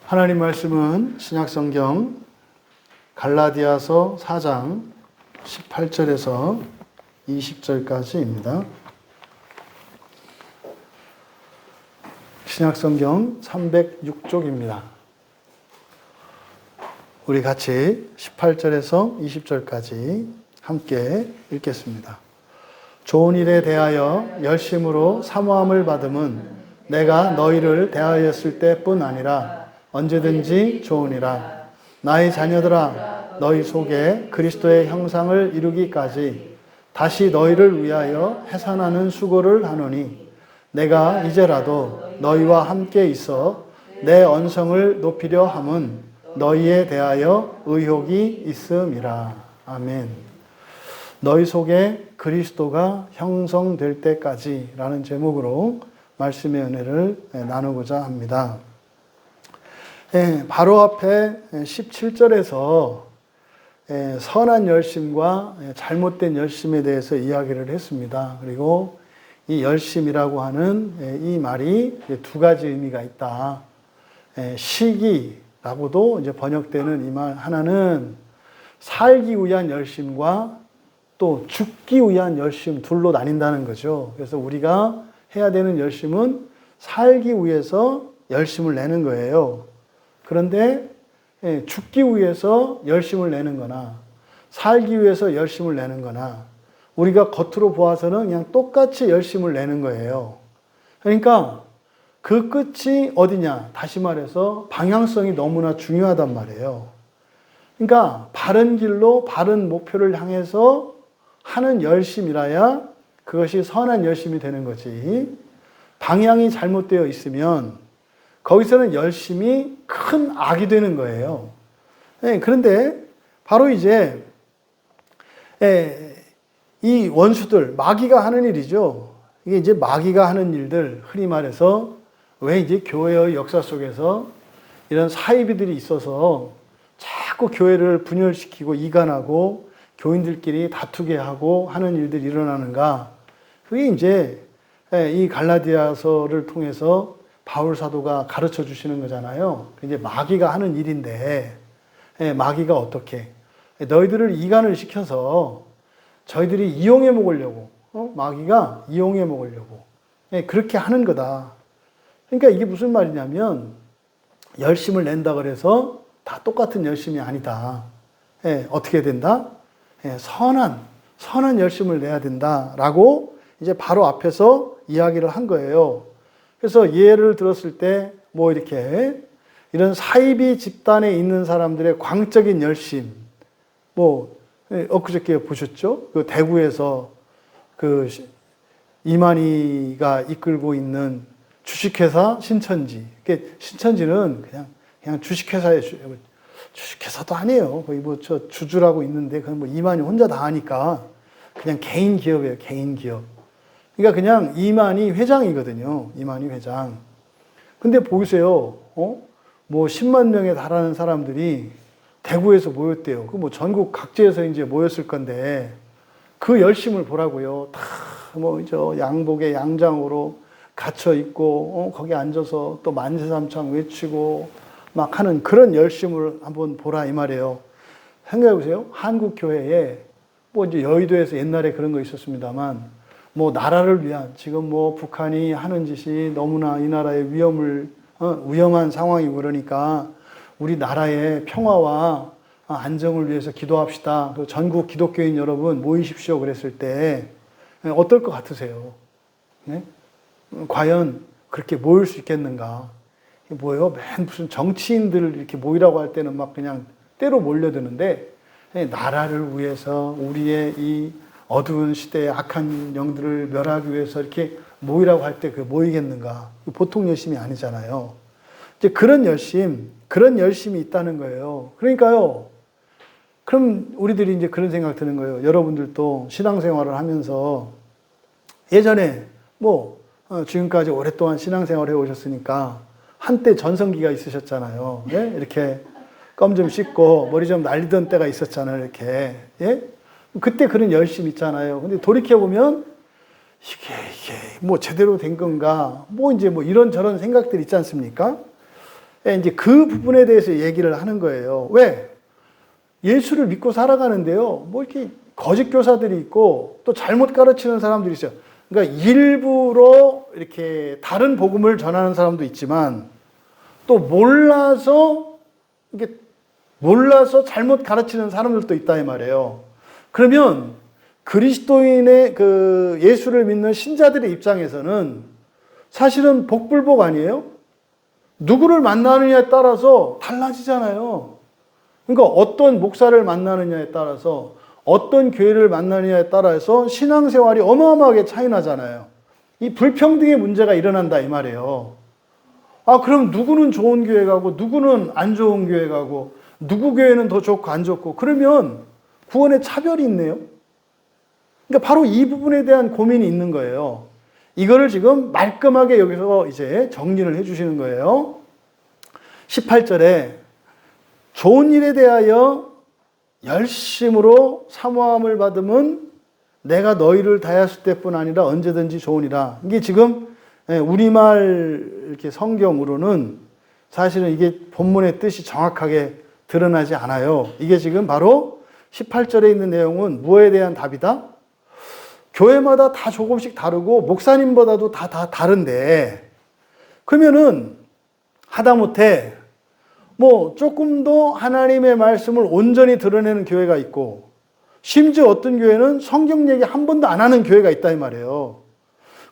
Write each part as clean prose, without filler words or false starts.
하나님 말씀은 신약성경 갈라디아서 4장 18절에서 20절까지입니다. 신약성경 306쪽입니다. 우리 같이 18절에서 20절까지 함께 읽겠습니다. 좋은 일에 대하여 열심으로 사모함을 받음은 내가 너희를 대하였을 때뿐 아니라 언제든지 좋으니라. 나의 자녀들아, 너희 속에 그리스도의 형상을 이루기까지 다시 너희를 위하여 해산하는 수고를 하노니 내가 이제라도 너희와 함께 있어 내 언성을 높이려 함은 너희에 대하여 의혹이 있음이라. 아멘. 너희 속에 그리스도가 형성될 때까지 라는 제목으로 말씀의 은혜를 나누고자 합니다. 바로 앞에 17절에서 선한 열심과 잘못된 열심에 대해서 이야기를 했습니다. 그리고 이 열심이라고 하는 이 말이 두 가지 의미가 있다. 시기라고도 이제 번역되는 이 말 하나는 살기 위한 열심과 또 죽기 위한 열심 둘로 나뉜다는 거죠. 그래서 우리가 해야 되는 열심은 살기 위해서 열심을 내는 거예요. 그런데 죽기 위해서 열심을 내는 거나 살기 위해서 열심을 내는 거나 우리가 겉으로 보아서는 그냥 똑같이 열심을 내는 거예요. 그러니까 그 끝이 어디냐? 다시 말해서 방향성이 너무나 중요하단 말이에요. 그러니까 바른 길로 바른 목표를 향해서 하는 열심이라야 그것이 선한 열심이 되는 거지. 방향이 잘못되어 있으면 거기서는 열심이 큰 악이 되는 거예요. 그런데 바로 이제 이 원수들, 마귀가 하는 일이죠. 이게 이제 마귀가 하는 일들, 흔히 말해서 왜 이제 교회의 역사 속에서 이런 사이비들이 있어서 자꾸 교회를 분열시키고 이간하고 교인들끼리 다투게 하고 하는 일들이 일어나는가? 그게 이제 이 갈라디아서를 통해서 바울 사도가 가르쳐 주시는 거잖아요. 이제 마귀가 하는 일인데, 마귀가 어떻게? 너희들을 이간을 시켜서 저희들이 이용해 먹으려고, 마귀가 이용해 먹으려고, 그렇게 하는 거다. 그러니까 이게 무슨 말이냐면, 열심을 낸다 그래서 다 똑같은 열심이 아니다. 어떻게 된다? 선한 열심을 내야 된다라고 이제 바로 앞에서 이야기를 한 거예요. 그래서 예를 들었을 때, 뭐 이렇게, 이런 사이비 집단에 있는 사람들의 광적인 열심, 엊그저께 보셨죠? 그 대구에서 그 이만희가 이끌고 있는 주식회사 신천지. 신천지는 그냥 주식회사의 주식회사도 아니에요. 거의 저 주주라고 있는데, 그건 이만희 혼자 다 하니까 그냥 개인 기업이에요, 개인 기업. 그러니까 그냥 이만희 회장이거든요. 이만희 회장. 근데 보세요. 뭐 10만 명에 달하는 사람들이 대구에서 모였대요. 그 전국 각지에서 이제 모였을 건데 그 열심을 보라고요. 다 양복에 양장으로 갇혀 있고 거기 앉아서 또 만세삼창 외치고 막 하는 그런 열심을 한번 보라 이 말이에요. 생각해 보세요. 한국 교회에 이제 여의도에서 옛날에 그런 거 있었습니다만 나라를 위한, 지금 북한이 하는 짓이 너무나 이 나라의 위험한 상황이고 그러니까 우리 나라의 평화와 안정을 위해서 기도합시다. 전국 기독교인 여러분 모이십시오. 그랬을 때 어떨 것 같으세요? 네? 과연 그렇게 모일 수 있겠는가? 뭐예요? 무슨 정치인들을 이렇게 모이라고 할 때는 막 그냥 때로 몰려드는데 나라를 위해서 우리의 이 어두운 시대의 악한 영들을 멸하기 위해서 이렇게 모이라고 할 때 그 모이겠는가? 보통 열심이 아니잖아요. 이제 그런 열심이 있다는 거예요. 그러니까요. 그럼 우리들이 이제 그런 생각 드는 거예요. 여러분들도 신앙생활을 하면서 예전에 지금까지 오랫동안 신앙생활을 해오셨으니까 한때 전성기가 있으셨잖아요. 예? 이렇게 껌 좀 씻고 머리 좀 날리던 때가 있었잖아요. 이렇게. 예? 그때 그런 열심이 있잖아요. 근데 돌이켜보면 이게 제대로 된 건가? 이런저런 생각들이 있지 않습니까? 이제 그 부분에 대해서 얘기를 하는 거예요. 왜? 예수를 믿고 살아가는데요. 뭐 이렇게 거짓 교사들이 있고 또 잘못 가르치는 사람들이 있어요. 그러니까 일부러 이렇게 다른 복음을 전하는 사람도 있지만 또 몰라서 잘못 가르치는 사람들도 있다 이 말이에요. 그러면 그리스도인의 그 예수를 믿는 신자들의 입장에서는 사실은 복불복 아니에요? 누구를 만나느냐에 따라서 달라지잖아요. 그러니까 어떤 목사를 만나느냐에 따라서 어떤 교회를 만나느냐에 따라서 신앙생활이 어마어마하게 차이 나잖아요. 이 불평등의 문제가 일어난다 이 말이에요. 아, 그럼 누구는 좋은 교회 가고 누구는 안 좋은 교회 가고 누구 교회는 더 좋고 안 좋고 그러면 구원의 차별이 있네요. 그러니까 바로 이 부분에 대한 고민이 있는 거예요. 이거를 지금 말끔하게 여기서 이제 정리를 해 주시는 거예요. 18절에 좋은 일에 대하여 열심으로 사모함을 받으면 내가 너희를 다했을 때뿐 아니라 언제든지 좋으니라. 이게 지금 우리말 이렇게 성경으로는 사실은 이게 본문의 뜻이 정확하게 드러나지 않아요. 이게 지금 바로 18절에 있는 내용은 무엇에 대한 답이다? 교회마다 다 조금씩 다르고 목사님보다도 다 다른데 그러면은 하다못해 뭐 조금 더 하나님의 말씀을 온전히 드러내는 교회가 있고 심지어 어떤 교회는 성경 얘기 한 번도 안 하는 교회가 있다 이 말이에요.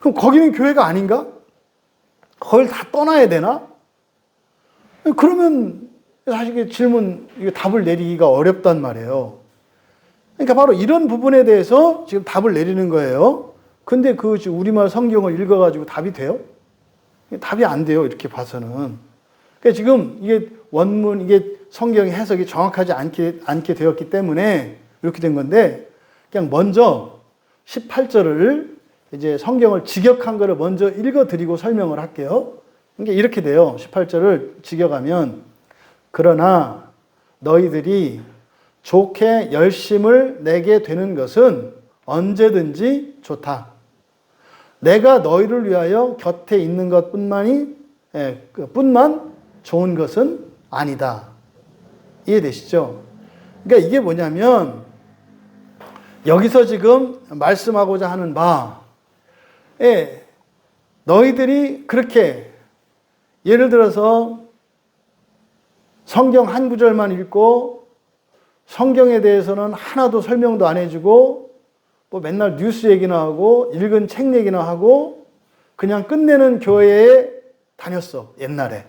그럼 거기는 교회가 아닌가? 거길 다 떠나야 되나? 그러면 사실 질문, 답을 내리기가 어렵단 말이에요. 그러니까 바로 이런 부분에 대해서 지금 답을 내리는 거예요. 근데 그 우리말 성경을 읽어가지고 답이 돼요? 답이 안 돼요. 이렇게 봐서는. 그러니까 지금 이게 원문, 이게 성경 해석이 정확하지 않게 되었기 때문에 이렇게 된 건데, 그냥 먼저 18절을 이제 성경을 직역한 거를 먼저 읽어드리고 설명을 할게요. 그러니까 이렇게 돼요. 18절을 직역하면, 그러나 너희들이 좋게 열심을 내게 되는 것은 언제든지 좋다. 내가 너희를 위하여 곁에 있는 것뿐만 좋은 것은 아니다. 이해되시죠? 그러니까 이게 뭐냐면 여기서 지금 말씀하고자 하는 바, 너희들이 그렇게 예를 들어서 성경 한 구절만 읽고 성경에 대해서는 하나도 설명도 안 해주고 뭐 맨날 뉴스 얘기나 하고 읽은 책 얘기나 하고 그냥 끝내는 교회에 다녔어, 옛날에.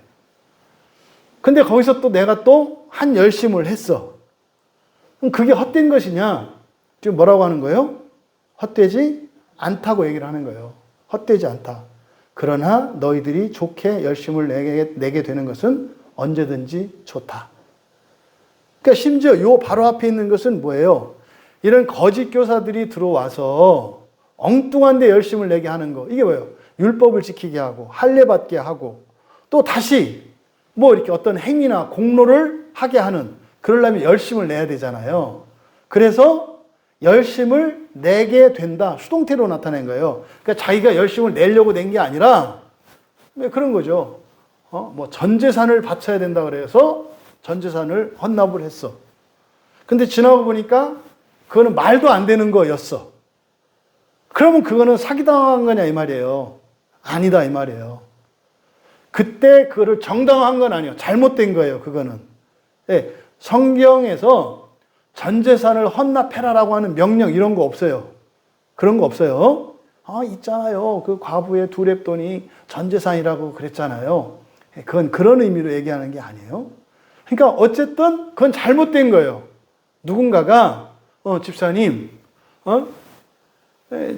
근데 거기서 또 내가 또 한 열심을 했어. 그럼 그게 헛된 것이냐? 지금 뭐라고 하는 거예요? 헛되지 않다고 얘기를 하는 거예요. 헛되지 않다. 그러나 너희들이 좋게 열심을 내게 되는 것은 언제든지 좋다. 그러니까 심지어 요 바로 앞에 있는 것은 뭐예요? 이런 거짓 교사들이 들어와서 엉뚱한 데 열심을 내게 하는 거. 이게 뭐예요? 율법을 지키게 하고 할례받게 하고 또 다시 뭐 이렇게 어떤 행위나 공로를 하게 하는, 그러려면 열심을 내야 되잖아요. 그래서 열심을 내게 된다. 수동태로 나타낸 거예요. 그러니까 자기가 열심을 내려고 낸 게 아니라 그런 거죠. 뭐 전 재산을 바쳐야 된다 그래서 전 재산을 헌납을 했어. 근데 지나고 보니까 그거는 말도 안 되는 거였어. 그러면 그거는 사기당한 거냐 이 말이에요. 아니다 이 말이에요. 그때 그거를 정당화한 건 아니에요. 잘못된 거예요. 그거는. 성경에서 전 재산을 헌납해라라고 하는 명령 이런 거 없어요. 그런 거 없어요. 있잖아요. 그 과부의 2렙돈이 전 재산이라고 그랬잖아요. 그건 그런 의미로 얘기하는 게 아니에요. 그러니까 어쨌든 그건 잘못된 거예요. 누군가가 집사님,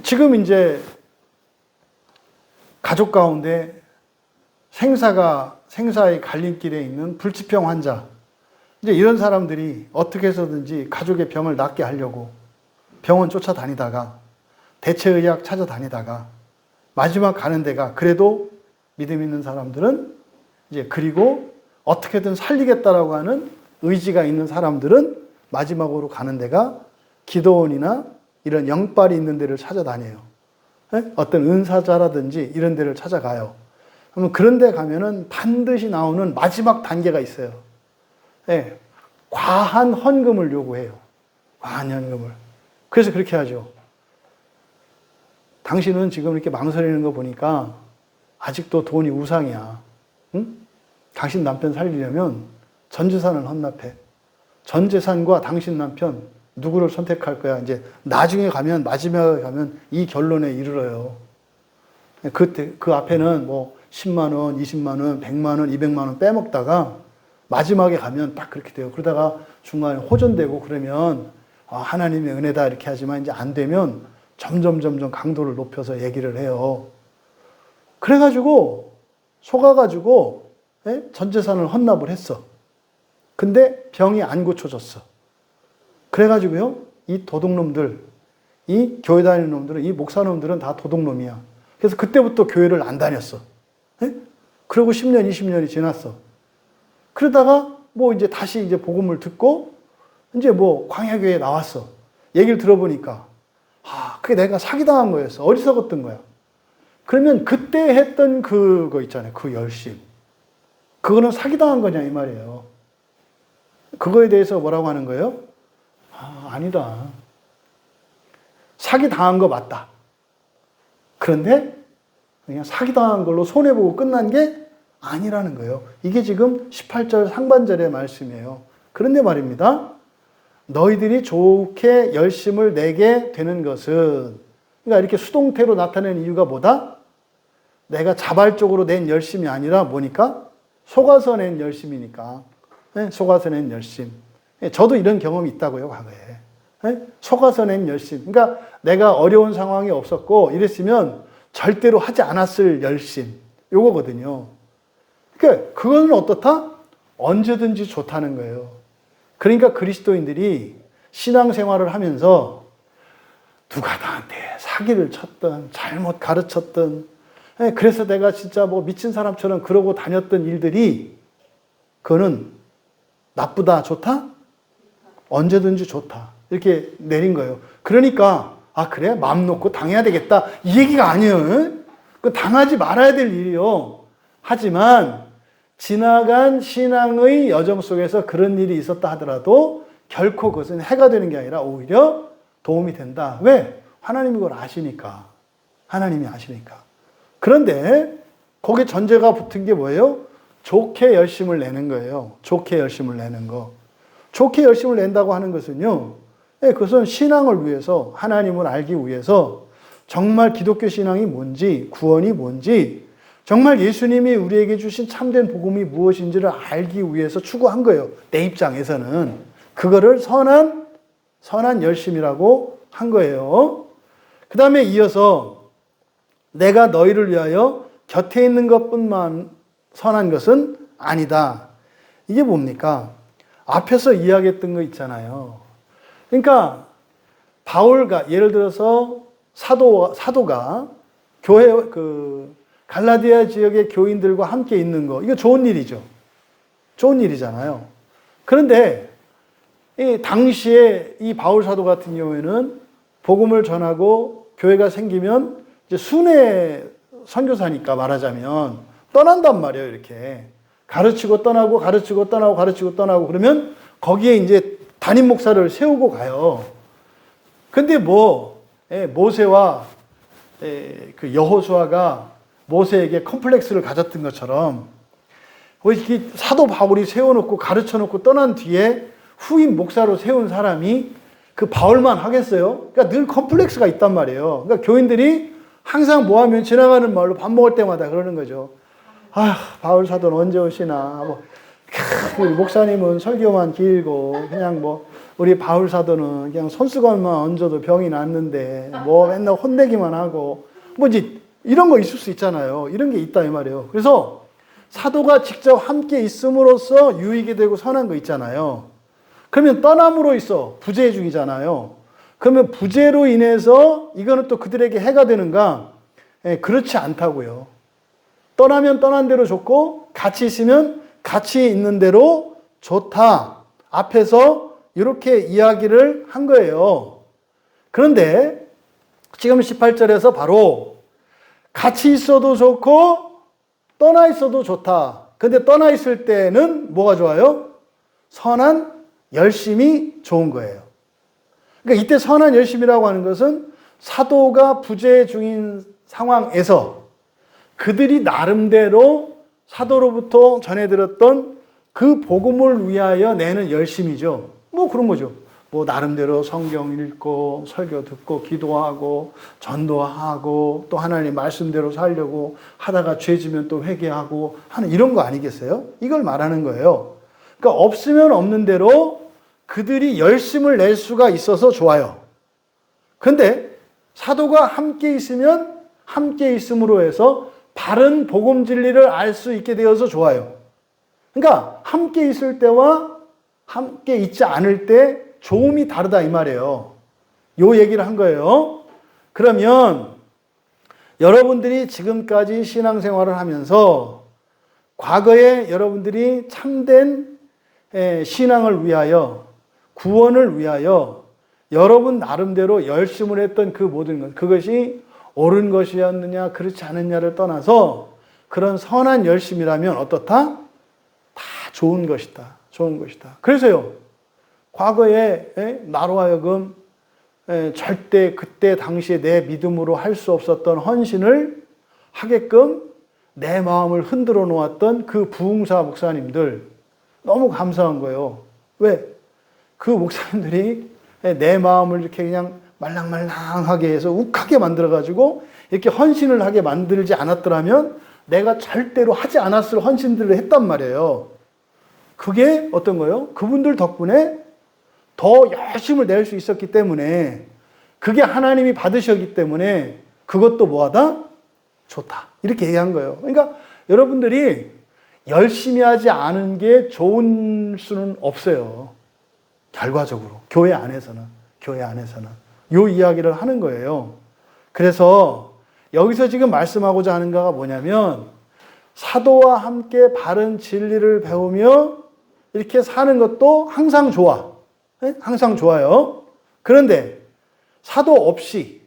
지금 이제 가족 가운데 생사의 갈림길에 있는 불치병 환자, 이제 이런 사람들이 어떻게 해서든지 가족의 병을 낫게 하려고 병원 쫓아다니다가 대체의학 찾아다니다가 마지막 가는 데가 그래도 믿음 있는 사람들은 이제 그리고 어떻게든 살리겠다라고 하는 의지가 있는 사람들은 마지막으로 가는 데가 기도원이나 이런 영빨이 있는 데를 찾아다녀요. 어떤 은사자라든지 이런 데를 찾아가요. 그러면 그런 데 가면은 반드시 나오는 마지막 단계가 있어요. 예, 과한 헌금을 요구해요. 과한 헌금을. 그래서 그렇게 하죠. 당신은 지금 이렇게 망설이는 거 보니까 아직도 돈이 우상이야. 응? 당신 남편 살리려면 전 재산을 헌납해. 전 재산과 당신 남편 누구를 선택할 거야? 이제 나중에 가면, 마지막에 가면 이 결론에 이르러요. 그때 그 앞에는 뭐 10만 원, 20만 원, 100만 원, 200만 원 빼먹다가 마지막에 가면 딱 그렇게 돼요. 그러다가 중간에 호전되고 그러면 하나님의 은혜다 이렇게 하지만 이제 안 되면 점점 강도를 높여서 얘기를 해요. 그래가지고 속아가지고 전 재산을 헌납을 했어. 근데 병이 안 고쳐졌어. 그래가지고요, 이 도둑놈들, 이 교회 다니는 놈들은, 이 목사놈들은 다 도둑놈이야. 그래서 그때부터 교회를 안 다녔어. 그리고 10년, 20년이 지났어. 그러다가 뭐 이제 다시 이제 복음을 듣고 이제 뭐 광야교회에 나왔어. 얘기를 들어보니까 그게 내가 사기당한 거였어. 어리석었던 거야. 그러면 그때 했던 그거 있잖아요. 그 열심. 그거는 사기당한 거냐 이 말이에요. 그거에 대해서 뭐라고 하는 거예요? 아니다. 사기당한 거 맞다. 그런데 그냥 사기당한 걸로 손해보고 끝난 게 아니라는 거예요. 이게 지금 18절 상반절의 말씀이에요. 그런데 말입니다. 너희들이 좋게 열심을 내게 되는 것은, 그러니까 이렇게 수동태로 나타내는 이유가 뭐다? 내가 자발적으로 낸 열심이 아니라 뭐니까? 속아서 낸 열심이니까. 속아서 낸 열심. 저도 이런 경험이 있다고요, 과거에. 속아서 낸 열심. 그러니까 내가 어려운 상황이 없었고 이랬으면 절대로 하지 않았을 열심. 요거거든요. 그러니까 그거는 어떻다? 언제든지 좋다는 거예요. 그러니까 그리스도인들이 신앙생활을 하면서 누가 나한테 사기를 쳤든 잘못 가르쳤든 그래서 내가 진짜 뭐 미친 사람처럼 그러고 다녔던 일들이 그거는 나쁘다, 좋다? 언제든지 좋다. 이렇게 내린 거예요. 그러니까 그래? 마음 놓고 당해야 되겠다. 이 얘기가 아니에요. 그 당하지 말아야 될 일이요. 하지만 지나간 신앙의 여정 속에서 그런 일이 있었다 하더라도 결코 그것은 해가 되는 게 아니라 오히려 도움이 된다. 왜? 하나님이 그걸 아시니까. 하나님이 아시니까. 그런데 거기에 전제가 붙은 게 뭐예요? 좋게 열심을 내는 거예요. 좋게 열심을 내는 거. 좋게 열심을 낸다고 하는 것은요, 그것은 신앙을 위해서, 하나님을 알기 위해서 정말 기독교 신앙이 뭔지, 구원이 뭔지, 정말 예수님이 우리에게 주신 참된 복음이 무엇인지를 알기 위해서 추구한 거예요. 내 입장에서는. 그거를 선한 열심이라고 한 거예요. 그 다음에 이어서 내가 너희를 위하여 곁에 있는 것뿐만 선한 것은 아니다. 이게 뭡니까? 앞에서 이야기했던 거 있잖아요. 그러니까 바울가 예를 들어서 사도가 교회 갈라디아 지역의 교인들과 함께 있는 거, 이거 좋은 일이죠. 좋은 일이잖아요. 그런데 이 당시에 이 바울 사도 같은 경우에는 복음을 전하고 교회가 생기면 이제 순회 선교사니까 말하자면 떠난단 말이에요. 이렇게 가르치고 떠나고 가르치고 떠나고 가르치고 떠나고 그러면 거기에 이제 담임 목사를 세우고 가요. 근데 모세와 그 여호수아가 모세에게 컴플렉스를 가졌던 것처럼 이렇게 사도 바울이 세워놓고 가르쳐놓고 떠난 뒤에 후임 목사로 세운 사람이 그 바울만 하겠어요? 그러니까 늘 컴플렉스가 있단 말이에요. 그러니까 교인들이 항상 뭐하면 지나가는 말로 밥 먹을 때마다 그러는 거죠. 바울 사도는 언제 오시나. 우리 목사님은 설교만 길고 그냥 우리 바울 사도는 그냥 손수건만 얹어도 병이 낫는데 맨날 혼내기만 하고 이제 이런 거 있을 수 있잖아요. 이런 게 있다 이 말이에요. 그래서 사도가 직접 함께 있음으로써 유익이 되고 선한 거 있잖아요. 그러면 떠남으로 있어 부재 중이잖아요. 그러면 부재로 인해서 이거는 또 그들에게 해가 되는가? 그렇지 않다고요. 떠나면 떠난 대로 좋고 같이 있으면 같이 있는 대로 좋다. 앞에서 이렇게 이야기를 한 거예요. 그런데 지금 18절에서 바로 같이 있어도 좋고 떠나 있어도 좋다. 근데 떠나 있을 때는 뭐가 좋아요? 선한 열심이 좋은 거예요. 그러니까 이때 선한 열심이라고 하는 것은 사도가 부재 중인 상황에서 그들이 나름대로 사도로부터 전해 들었던 그 복음을 위하여 내는 열심이죠. 뭐 그런 거죠. 뭐 나름대로 성경 읽고 설교 듣고 기도하고 전도하고 또 하나님 말씀대로 살려고 하다가 죄지면 또 회개하고 하는 이런 거 아니겠어요? 이걸 말하는 거예요. 그러니까 없으면 없는 대로 그들이 열심을 낼 수가 있어서 좋아요. 그런데 사도가 함께 있으면 함께 있음으로 해서 바른 복음 진리를 알 수 있게 되어서 좋아요. 그러니까 함께 있을 때와 함께 있지 않을 때 좋음이 다르다 이 말이에요. 요 얘기를 한 거예요. 그러면 여러분들이 지금까지 신앙생활을 하면서 과거에 여러분들이 참된 신앙을 위하여 구원을 위하여 여러분 나름대로 열심을 했던 그 모든 것, 그것이 옳은 것이었느냐 그렇지 않느냐를 떠나서 그런 선한 열심이라면 어떻다? 다 좋은 것이다. 좋은 것이다. 그래서요. 과거에 나로 하여금 절대 그때 당시에 내 믿음으로 할 수 없었던 헌신을 하게끔 내 마음을 흔들어 놓았던 그 부흥사 목사님들 너무 감사한 거예요. 왜? 그 목사님들이 내 마음을 이렇게 그냥 말랑말랑하게 해서 욱하게 만들어가지고 이렇게 헌신을 하게 만들지 않았더라면 내가 절대로 하지 않았을 헌신들을 했단 말이에요. 그게 어떤 거예요? 그분들 덕분에 더 열심을 낼 수 있었기 때문에 그게 하나님이 받으셨기 때문에 그것도 뭐하다? 좋다. 이렇게 얘기한 거예요. 그러니까 여러분들이 열심히 하지 않은 게 좋은 수는 없어요. 결과적으로. 교회 안에서는. 요 이야기를 하는 거예요. 그래서 여기서 지금 말씀하고자 하는 거가 뭐냐면 사도와 함께 바른 진리를 배우며 이렇게 사는 것도 항상 좋아. 항상 좋아요. 그런데 사도 없이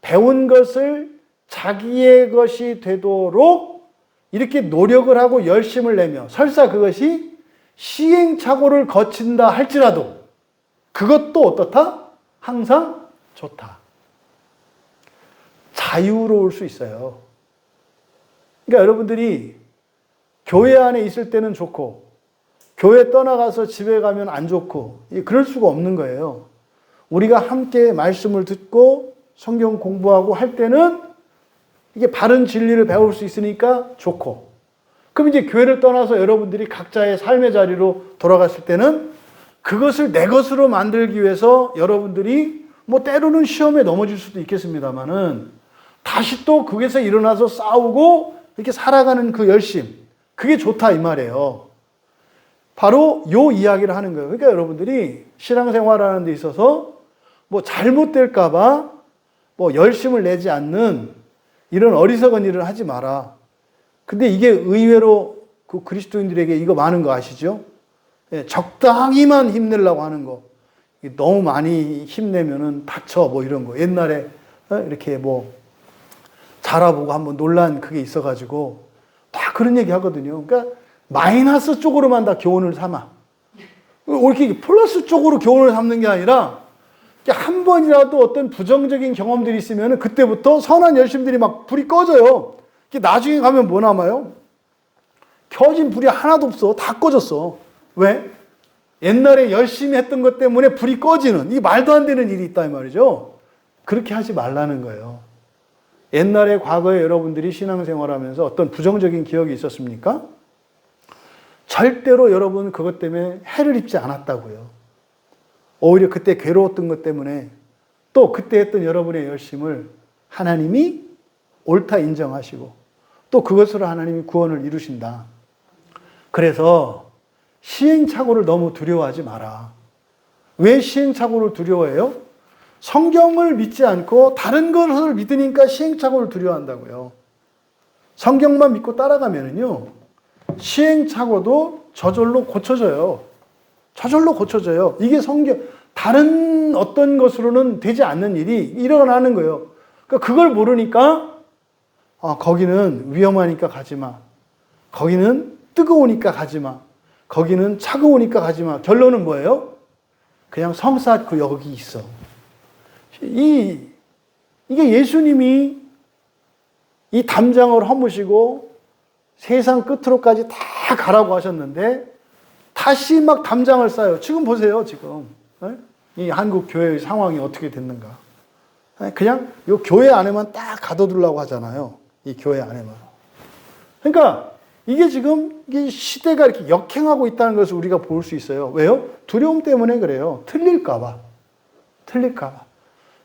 배운 것을 자기의 것이 되도록 이렇게 노력을 하고 열심을 내며 설사 그것이 시행착오를 거친다 할지라도 그것도 어떻다? 항상 좋다. 자유로울 수 있어요. 그러니까 여러분들이 교회 안에 있을 때는 좋고 교회 떠나가서 집에 가면 안 좋고 그럴 수가 없는 거예요. 우리가 함께 말씀을 듣고 성경 공부하고 할 때는 이게 바른 진리를 배울 수 있으니까 좋고 그럼 이제 교회를 떠나서 여러분들이 각자의 삶의 자리로 돌아갔을 때는 그것을 내 것으로 만들기 위해서 여러분들이 뭐 때로는 시험에 넘어질 수도 있겠습니다만은 다시 또 거기서 일어나서 싸우고 이렇게 살아가는 그 열심 그게 좋다 이 말이에요. 바로 요 이야기를 하는 거예요. 그러니까 여러분들이 신앙생활하는 데 있어서 뭐 잘못될까봐 뭐 열심을 내지 않는 이런 어리석은 일을 하지 마라. 근데 이게 의외로 그 그리스도인들에게 이거 많은 거 아시죠? 적당히만 힘내려고 하는 거. 너무 많이 힘내면은 다쳐 뭐 이런 거. 옛날에 이렇게 뭐 자라보고 한번 논란 그게 있어가지고 다 그런 얘기 하거든요. 그러니까 마이너스 쪽으로만 다 교훈을 삼아. 이렇게 플러스 쪽으로 교훈을 삼는 게 아니라 한 번이라도 어떤 부정적인 경험들이 있으면 그때부터 선한 열심들이 막 불이 꺼져요. 나중에 가면 뭐 남아요? 켜진 불이 하나도 없어. 다 꺼졌어. 왜? 옛날에 열심히 했던 것 때문에 불이 꺼지는 이 말도 안 되는 일이 있다 이 말이죠. 그렇게 하지 말라는 거예요. 옛날에 과거에 여러분들이 신앙생활하면서 어떤 부정적인 기억이 있었습니까? 절대로 여러분 그것 때문에 해를 입지 않았다고요. 오히려 그때 괴로웠던 것 때문에 또 그때 했던 여러분의 열심을 하나님이 옳다 인정하시고 또 그것으로 하나님이 구원을 이루신다. 그래서 시행착오를 너무 두려워하지 마라. 왜 시행착오를 두려워해요? 성경을 믿지 않고 다른 것을 믿으니까 시행착오를 두려워한다고요. 성경만 믿고 따라가면은요, 시행착오도 저절로 고쳐져요. 저절로 고쳐져요. 이게 다른 어떤 것으로는 되지 않는 일이 일어나는 거예요. 그러니까 그걸 모르니까, 거기는 위험하니까 가지 마. 거기는 뜨거우니까 가지 마. 거기는 차가우니까 가지 마. 결론은 뭐예요? 그냥 성 쌓고 여기 있어. 이게 예수님이 이 담장을 허무시고 세상 끝으로까지 다 가라고 하셨는데 다시 막 담장을 쌓아요. 지금 보세요, 지금. 이 한국 교회의 상황이 어떻게 됐는가. 그냥 이 교회 안에만 딱 가둬두려고 하잖아요. 이 교회 안에만. 그러니까 이게 지금 이게 시대가 이렇게 역행하고 있다는 것을 우리가 볼 수 있어요. 왜요? 두려움 때문에 그래요. 틀릴까봐.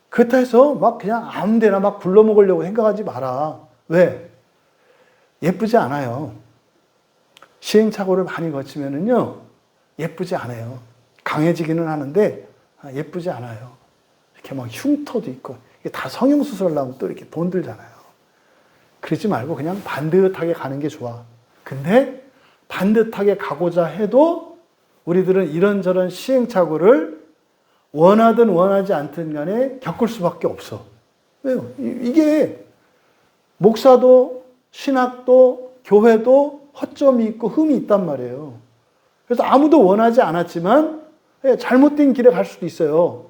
그렇다 해서 막 그냥 아무 데나 막 굴러먹으려고 생각하지 마라. 왜? 예쁘지 않아요. 시행착오를 많이 거치면은요, 예쁘지 않아요. 강해지기는 하는데, 예쁘지 않아요. 이렇게 막 흉터도 있고, 이게 다 성형수술을 하면 또 이렇게 돈 들잖아요. 그러지 말고 그냥 반듯하게 가는 게 좋아. 근데 반듯하게 가고자 해도 우리들은 이런저런 시행착오를 원하든 원하지 않든 간에 겪을 수밖에 없어. 왜요? 이게 목사도 신학도 교회도 허점이 있고 흠이 있단 말이에요. 그래서 아무도 원하지 않았지만 잘못된 길에 갈 수도 있어요.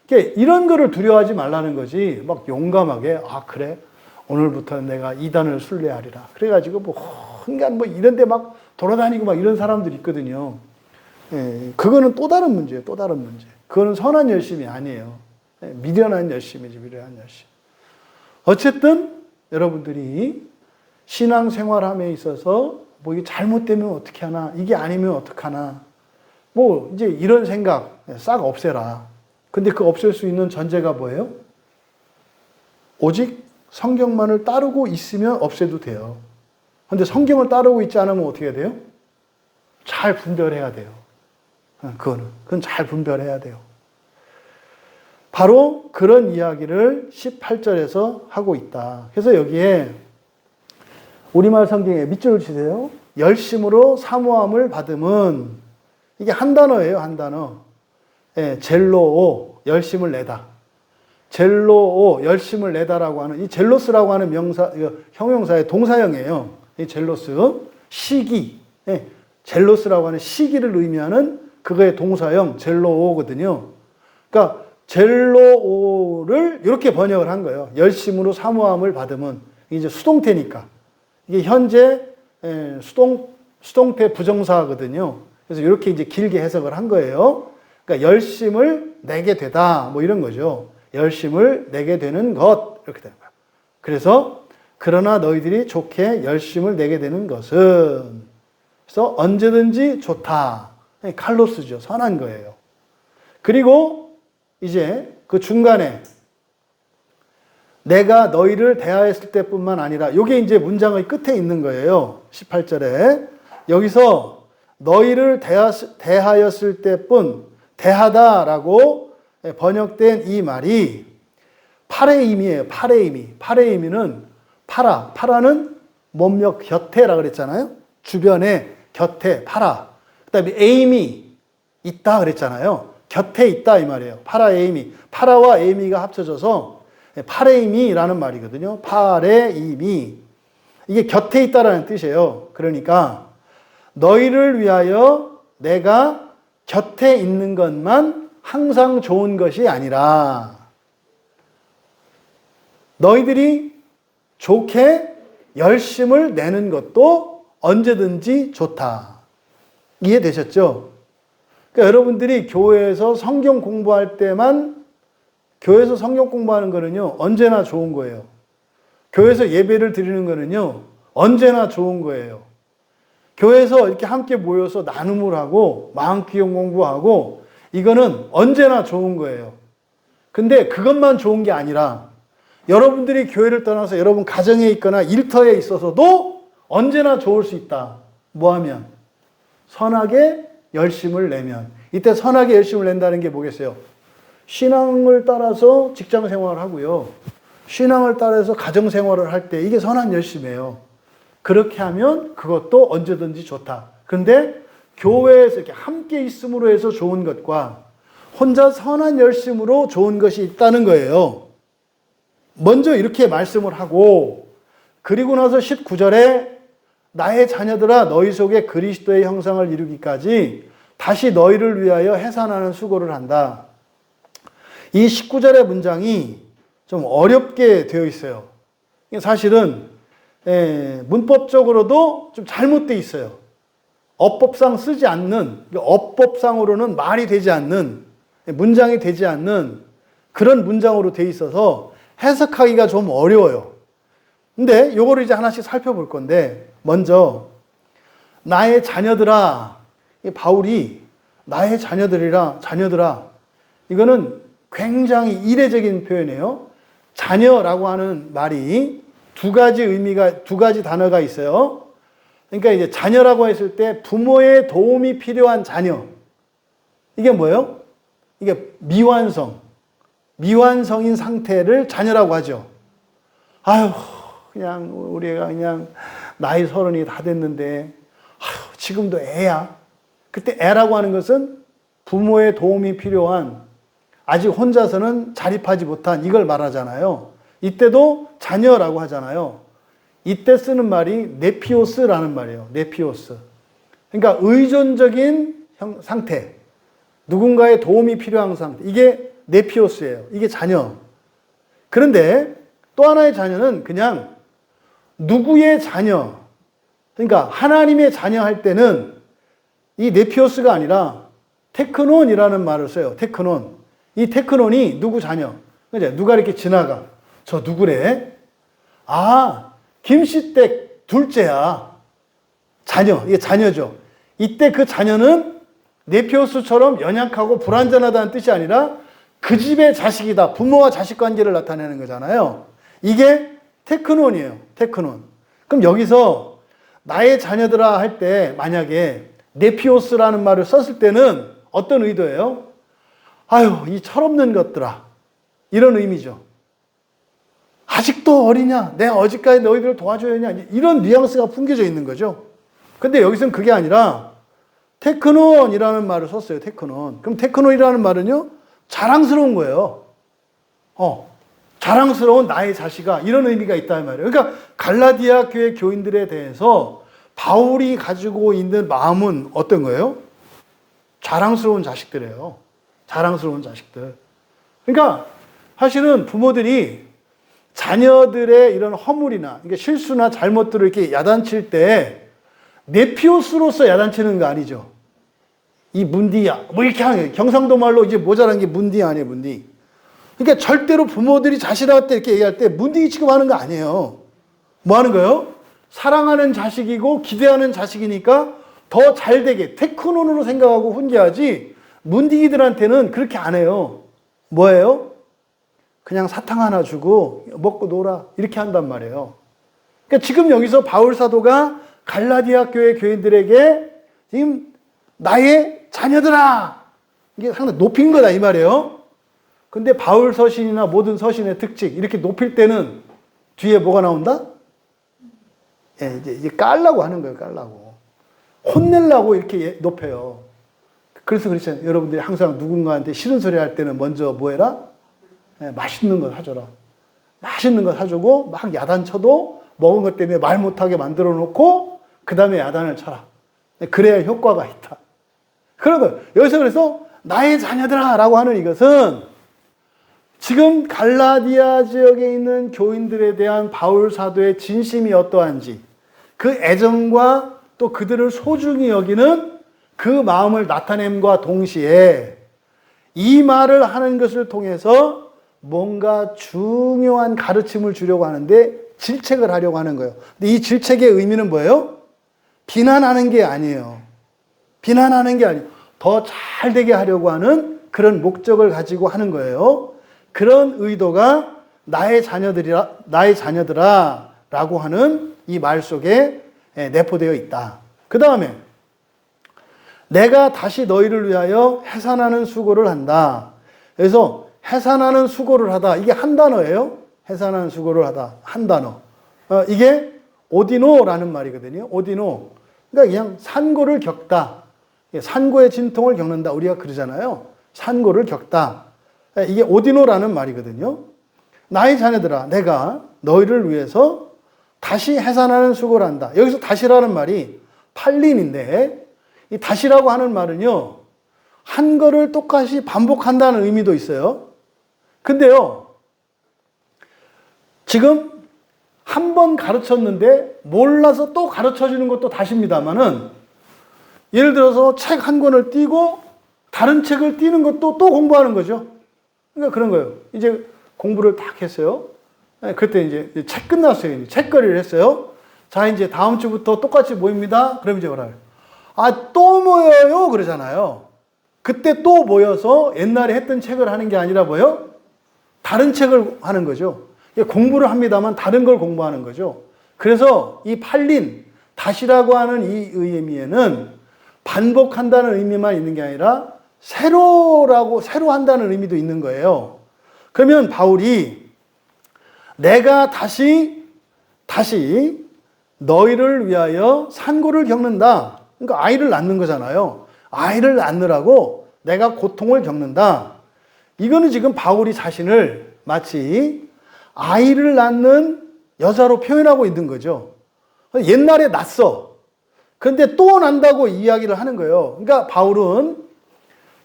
이런 거를 두려워하지 말라는 거지. 막 용감하게 그래 오늘부터 내가 이단을 순례하리라. 그래가지고 뭐 이런 데 막 돌아다니고 막 이런 사람들이 있거든요. 그거는 또 다른 문제예요. 또 다른 문제. 그거는 선한 열심이 아니에요. 미련한 열심이지, 미련한 열심. 어쨌든 여러분들이 신앙생활함에 있어서 뭐 이게 잘못되면 어떻게 하나, 이게 아니면 어떡하나, 뭐 이제 이런 생각 싹 없애라. 근데 그 없앨 수 있는 전제가 뭐예요? 오직 성경만을 따르고 있으면 없애도 돼요. 근데 성경을 따르고 있지 않으면 어떻게 해야 돼요? 잘 분별해야 돼요. 그건 잘 분별해야 돼요. 바로 그런 이야기를 18절에서 하고 있다. 그래서 여기에 우리말 성경에 밑줄을 치세요. 열심으로 사모함을 받음은, 이게 한 단어예요, 한 단어. 젤로오, 열심을 내다. 젤로오, 열심을 내다라고 하는, 이 젤로스라고 하는 형용사의 동사형이에요. 이 젤로스, 시기. 젤로스라고 하는 시기를 의미하는 그거의 동사형, 젤로오거든요. 그러니까 젤로오를 이렇게 번역을 한 거예요. 열심으로 사모함을 받음은, 이제 수동태니까. 이게 현재 수동태 부정사거든요. 그래서 이렇게 이제 길게 해석을 한 거예요. 그러니까 열심을 내게 되다, 뭐 이런 거죠. 열심을 내게 되는 것, 이렇게 되는 거예요. 그래서 그러나 너희들이 좋게 열심을 내게 되는 것은, 그래서 언제든지 좋다. 칼로스죠. 선한 거예요. 그리고 이제 그 중간에 내가 너희를 대하였을 때뿐만 아니라, 이게 이제 문장의 끝에 있는 거예요. 18절에. 여기서 너희를 대하였을 때뿐, 대하다라고 번역된 이 말이 파레임이에요. 파레임이. 파레임이는 파라는 몸역 곁에라 그랬잖아요. 주변에, 곁에, 파라. 그 다음에 에임이 있다 그랬잖아요. 곁에 있다 이 말이에요. 파라에임이. 파라와 에임이가 합쳐져서 파레임이라는 말이거든요. 파레임이. 이게 곁에 있다라는 뜻이에요. 그러니까 너희를 위하여 내가 곁에 있는 것만 항상 좋은 것이 아니라 너희들이 좋게 열심을 내는 것도 언제든지 좋다. 이해되셨죠? 그러니까 여러분들이 교회에서 성경 공부할 때만, 교회에서 성경 공부하는 거는요, 언제나 좋은 거예요. 교회에서 예배를 드리는 거는요, 언제나 좋은 거예요. 교회에서 이렇게 함께 모여서 나눔을 하고, 마음기용 공부하고, 이거는 언제나 좋은 거예요. 근데 그것만 좋은 게 아니라, 여러분들이 교회를 떠나서 여러분 가정에 있거나 일터에 있어서도 언제나 좋을 수 있다. 뭐 하면? 선하게 열심을 내면. 이때 선하게 열심을 낸다는 게 뭐겠어요? 신앙을 따라서 직장 생활을 하고요. 신앙을 따라서 가정 생활을 할 때 이게 선한 열심이에요. 그렇게 하면 그것도 언제든지 좋다. 그런데 교회에서 이렇게 함께 있음으로 해서 좋은 것과 혼자 선한 열심으로 좋은 것이 있다는 거예요. 먼저 이렇게 말씀을 하고, 그리고 나서 19절에 나의 자녀들아 너희 속에 그리스도의 형상을 이루기까지 다시 너희를 위하여 해산하는 수고를 한다. 이 19절의 문장이 좀 어렵게 되어 있어요. 사실은 문법적으로도 좀 잘못되어 있어요. 어법상 쓰지 않는, 어법상으로는 말이 되지 않는, 문장이 되지 않는 그런 문장으로 되어 있어서 해석하기가 좀 어려워요. 근데 요거를 이제 하나씩 살펴볼 건데, 먼저 나의 자녀들아, 바울이 나의 자녀들아, 이거는 굉장히 이례적인 표현이에요. 자녀라고 하는 말이 두 가지 단어가 있어요. 그러니까 이제 자녀라고 했을 때 부모의 도움이 필요한 자녀. 이게 뭐예요? 이게 미완성인 상태를 자녀라고 하죠. 아유, 그냥 우리가 그냥 나이 30이 다 됐는데, 아유, 지금도 애야. 그때 애라고 하는 것은 부모의 도움이 필요한, 아직 혼자서는 자립하지 못한 이걸 말하잖아요. 이때도 자녀라고 하잖아요. 이때 쓰는 말이 네피오스라는 말이에요. 네피오스. 그러니까 의존적인 상태. 누군가의 도움이 필요한 상태. 이게 네피오스예요. 이게 자녀. 그런데 또 하나의 자녀는 그냥 누구의 자녀. 그러니까 하나님의 자녀 할 때는 이 네피오스가 아니라 테크논이라는 말을 써요. 테크논. 이 테크논이 누구 자녀? 그죠? 누가 이렇게 지나가. 저 누구래? 아, 김씨댁 둘째야. 자녀. 이게 자녀죠. 이때 그 자녀는 네피오스처럼 연약하고 불완전하다는 뜻이 아니라 그 집의 자식이다. 부모와 자식 관계를 나타내는 거잖아요. 이게 테크논이에요. 테크논. 그럼 여기서 나의 자녀들아 할 때 만약에 네피오스라는 말을 썼을 때는 어떤 의도예요? 아유, 이 철없는 것들아. 이런 의미죠. 아직도 어리냐? 내가 어디까지 너희들을 도와줘야 하냐? 이런 뉘앙스가 풍겨져 있는 거죠. 근데 여기서는 그게 아니라 테크논이라는 말을 썼어요. 테크논. 그럼 테크논이라는 말은요, 자랑스러운 거예요. 자랑스러운 나의 자식아. 이런 의미가 있다는 말이에요. 그러니까 갈라디아 교회 교인들에 대해서 바울이 가지고 있는 마음은 어떤 거예요? 자랑스러운 자식들이에요. 자랑스러운 자식들. 그러니까 사실은 부모들이 자녀들의 이런 허물이나 실수나 잘못들을 이렇게 야단칠 때 네피오스로서 야단치는 거 아니죠. 이 문디야. 뭐 이렇게 하는 거예요. 경상도 말로 이제 모자란 게 문디 아니에요, 문디. 그러니까 절대로 부모들이 자식한테 이렇게 얘기할 때 문디 취급하는 거 아니에요. 뭐 하는 거예요? 사랑하는 자식이고 기대하는 자식이니까 더 잘되게 테크논으로 생각하고 훈계하지 문디기들한테는 그렇게 안 해요. 뭐예요? 그냥 사탕 하나 주고 먹고 놀아. 이렇게 한단 말이에요. 그러니까 지금 여기서 바울 사도가 갈라디아 교회 교인들에게 지금 나의 자녀들아. 이게 상당히 높인 거다 이 말이에요. 근데 바울 서신이나 모든 서신의 특징 이렇게 높일 때는 뒤에 뭐가 나온다? 예, 이제 깔라고 하는 거예요. 깔라고. 혼내려고 이렇게 높여요. 그래서 그렇잖아요. 여러분들이 항상 누군가한테 싫은 소리 할 때는 먼저 뭐 해라? 예, 맛있는 거 사줘라. 맛있는 거 사주고 막 야단쳐도 먹은 것 때문에 말 못하게 만들어 놓고 그 다음에 야단을 쳐라. 그래야 효과가 있다. 그러면 여기서 그래서 나의 자녀들아 라고 하는 이것은 지금 갈라디아 지역에 있는 교인들에 대한 바울 사도의 진심이 어떠한지 그 애정과 또 그들을 소중히 여기는 그 마음을 나타냄과 동시에 이 말을 하는 것을 통해서 뭔가 중요한 가르침을 주려고 하는데 질책을 하려고 하는 거예요. 근데 이 질책의 의미는 뭐예요? 비난하는 게 아니에요. 비난하는 게 아니에요. 더 잘 되게 하려고 하는 그런 목적을 가지고 하는 거예요. 그런 의도가 나의 자녀들아 라고 하는 이 말 속에 내포되어 있다. 그 다음에 내가 다시 너희를 위하여 해산하는 수고를 한다. 그래서 해산하는 수고를 하다. 이게 한 단어예요. 해산하는 수고를 하다. 한 단어. 이게 오디노라는 말이거든요. 오디노. 그러니까 그냥 산고를 겪다. 산고의 진통을 겪는다. 우리가 그러잖아요. 산고를 겪다. 이게 오디노라는 말이거든요. 나의 자녀들아, 내가 너희를 위해서 다시 해산하는 수고를 한다. 여기서 다시라는 말이 팔림인데, 이 다시라고 하는 말은요, 한 거를 똑같이 반복한다는 의미도 있어요. 근데요, 지금 한 번 가르쳤는데 몰라서 또 가르쳐주는 것도 다시입니다만은, 예를 들어서 책 한 권을 띄고 다른 책을 띄는 것도 또 공부하는 거죠. 그러니까 그런 거예요. 이제 공부를 딱 했어요. 그때 이제 책 끝났어요. 책거리를 했어요. 자, 이제 다음 주부터 똑같이 모입니다. 그럼 이제 뭐라요? 아, 또 모여요? 그러잖아요. 그때 또 모여서 옛날에 했던 책을 하는 게 아니라 뭐요? 다른 책을 하는 거죠. 공부를 합니다만 다른 걸 공부하는 거죠. 그래서 이 팔린, 다시라고 하는 이 의미에는 반복한다는 의미만 있는 게 아니라 새로 한다는 의미도 있는 거예요. 그러면 바울이 내가 다시 너희를 위하여 산고를 겪는다. 그러니까 아이를 낳는 거잖아요. 아이를 낳느라고 내가 고통을 겪는다. 이거는 지금 바울이 자신을 마치 아이를 낳는 여자로 표현하고 있는 거죠. 옛날에 낳았어. 그런데 또 난다고 이야기를 하는 거예요. 그러니까 바울은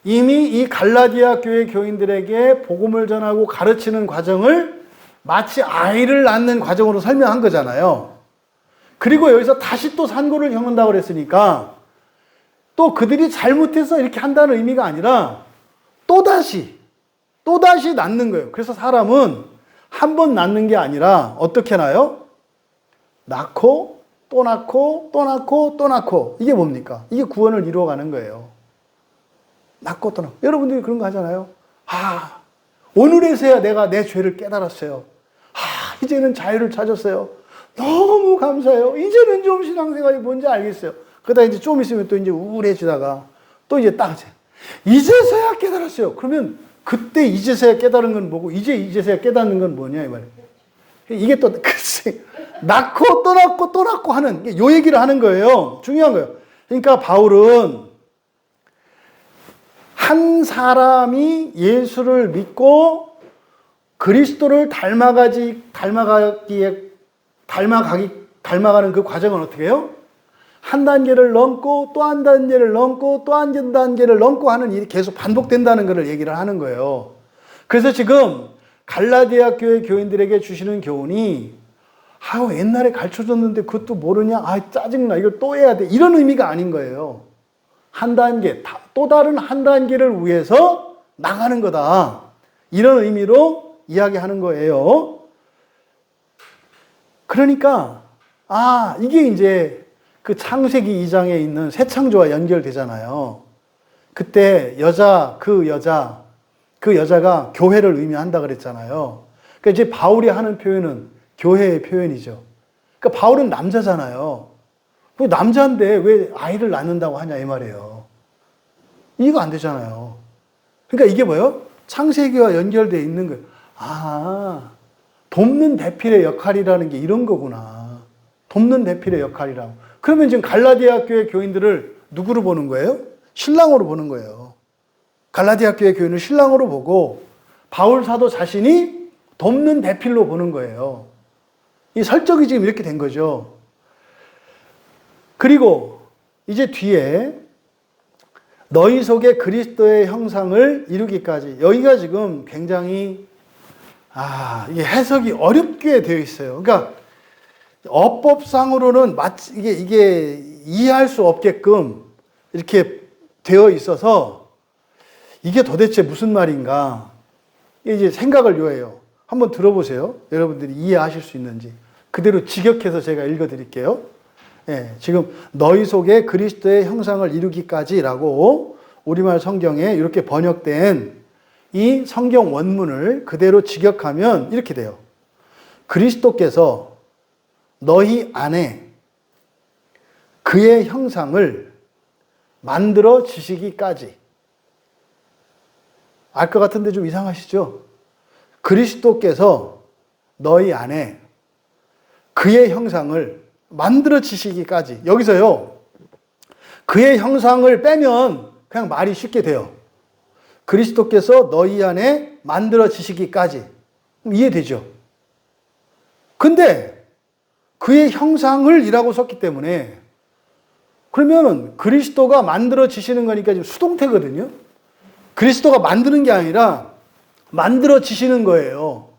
이미 이 갈라디아 교회 교인들에게 복음을 전하고 가르치는 과정을 마치 아이를 낳는 과정으로 설명한 거잖아요. 그리고 여기서 다시 또 산고를 겪는다고 그랬으니까 또 그들이 잘못해서 이렇게 한다는 의미가 아니라 또다시 낳는 거예요. 그래서 사람은 한 번 낳는 게 아니라 어떻게 나요? 낳고 또 낳고 또 낳고 또 낳고. 이게 뭡니까? 이게 구원을 이루어가는 거예요. 낳고 또 낳고. 여러분들이 그런 거 하잖아요. 아, 오늘에서야 내가 내 죄를 깨달았어요. 아, 이제는 자유를 찾았어요. 너무 감사해요. 이제는 좀 신앙생활이 뭔지 알겠어요. 그러다 이제 좀 있으면 또 이제 우울해지다가 또 이제 딱 이제서야 깨달았어요. 그러면 그때 이제서야 깨달은 건 뭐고 이제서야 깨닫는 건 뭐냐 이 말이에요. 이게 또 글쎄 낳고 또 낳고 또 낳고 하는 요 얘기를 하는 거예요. 중요한 거예요. 그러니까 바울은 한 사람이 예수를 믿고 그리스도를 닮아가는 그 과정은 어떻게 해요? 한 단계를 넘고 또 한 단계를 넘고 또 한 단계를 넘고 하는 일이 계속 반복된다는 것을 얘기를 하는 거예요. 그래서 지금 갈라디아 교회 교인들에게 주시는 교훈이 옛날에 가르쳐줬는데 그것도 모르냐? 짜증나. 이걸 또 해야 돼. 이런 의미가 아닌 거예요. 한 단계, 또 다른 한 단계를 위해서 나가는 거다. 이런 의미로 이야기하는 거예요. 그러니까 이게 이제 그 창세기 2장에 있는 새 창조와 연결되잖아요. 그때 그 여자가 교회를 의미한다 그랬잖아요. 그러니까 이제 바울이 하는 표현은 교회의 표현이죠. 그러니까 바울은 남자잖아요. 남자인데 왜 아이를 낳는다고 하냐 이 말이에요. 이해가 안 되잖아요. 그러니까 이게 뭐예요? 창세기와 연결되어 있는 거예요. 돕는 대필의 역할이라는 게 이런 거구나. 돕는 대필의 역할이라고. 그러면 지금 갈라디아 교회 교인들을 누구로 보는 거예요? 신랑으로 보는 거예요. 갈라디아 교회 교인을 신랑으로 보고 바울 사도 자신이 돕는 대필로 보는 거예요. 이 설정이 지금 이렇게 된 거죠. 그리고 이제 뒤에 너희 속에 그리스도의 형상을 이루기까지. 여기가 지금 굉장히 이게 해석이 어렵게 되어 있어요. 그러니까 어법상으로는 이게 이해할 수 없게끔 이렇게 되어 있어서 이게 도대체 무슨 말인가 이제 생각을 요해요. 한번 들어보세요. 여러분들이 이해하실 수 있는지. 그대로 직역해서 제가 읽어드릴게요. 지금 너희 속에 그리스도의 형상을 이루기까지라고 우리말 성경에 이렇게 번역된 이 성경 원문을 그대로 직역하면 이렇게 돼요. 그리스도께서 너희 안에 그의 형상을 만들어지시기까지. 알 것 같은데 좀 이상하시죠? 그리스도께서 너희 안에 그의 형상을 만들어지시기까지. 여기서요, 그의 형상을 빼면 그냥 말이 쉽게 돼요. 그리스도께서 너희 안에 만들어지시기까지. 이해되죠? 근데 그의 형상을 이라고 썼기 때문에 그러면 그리스도가 만들어지시는 거니까 지금 수동태거든요. 그리스도가 만드는 게 아니라 만들어지시는 거예요.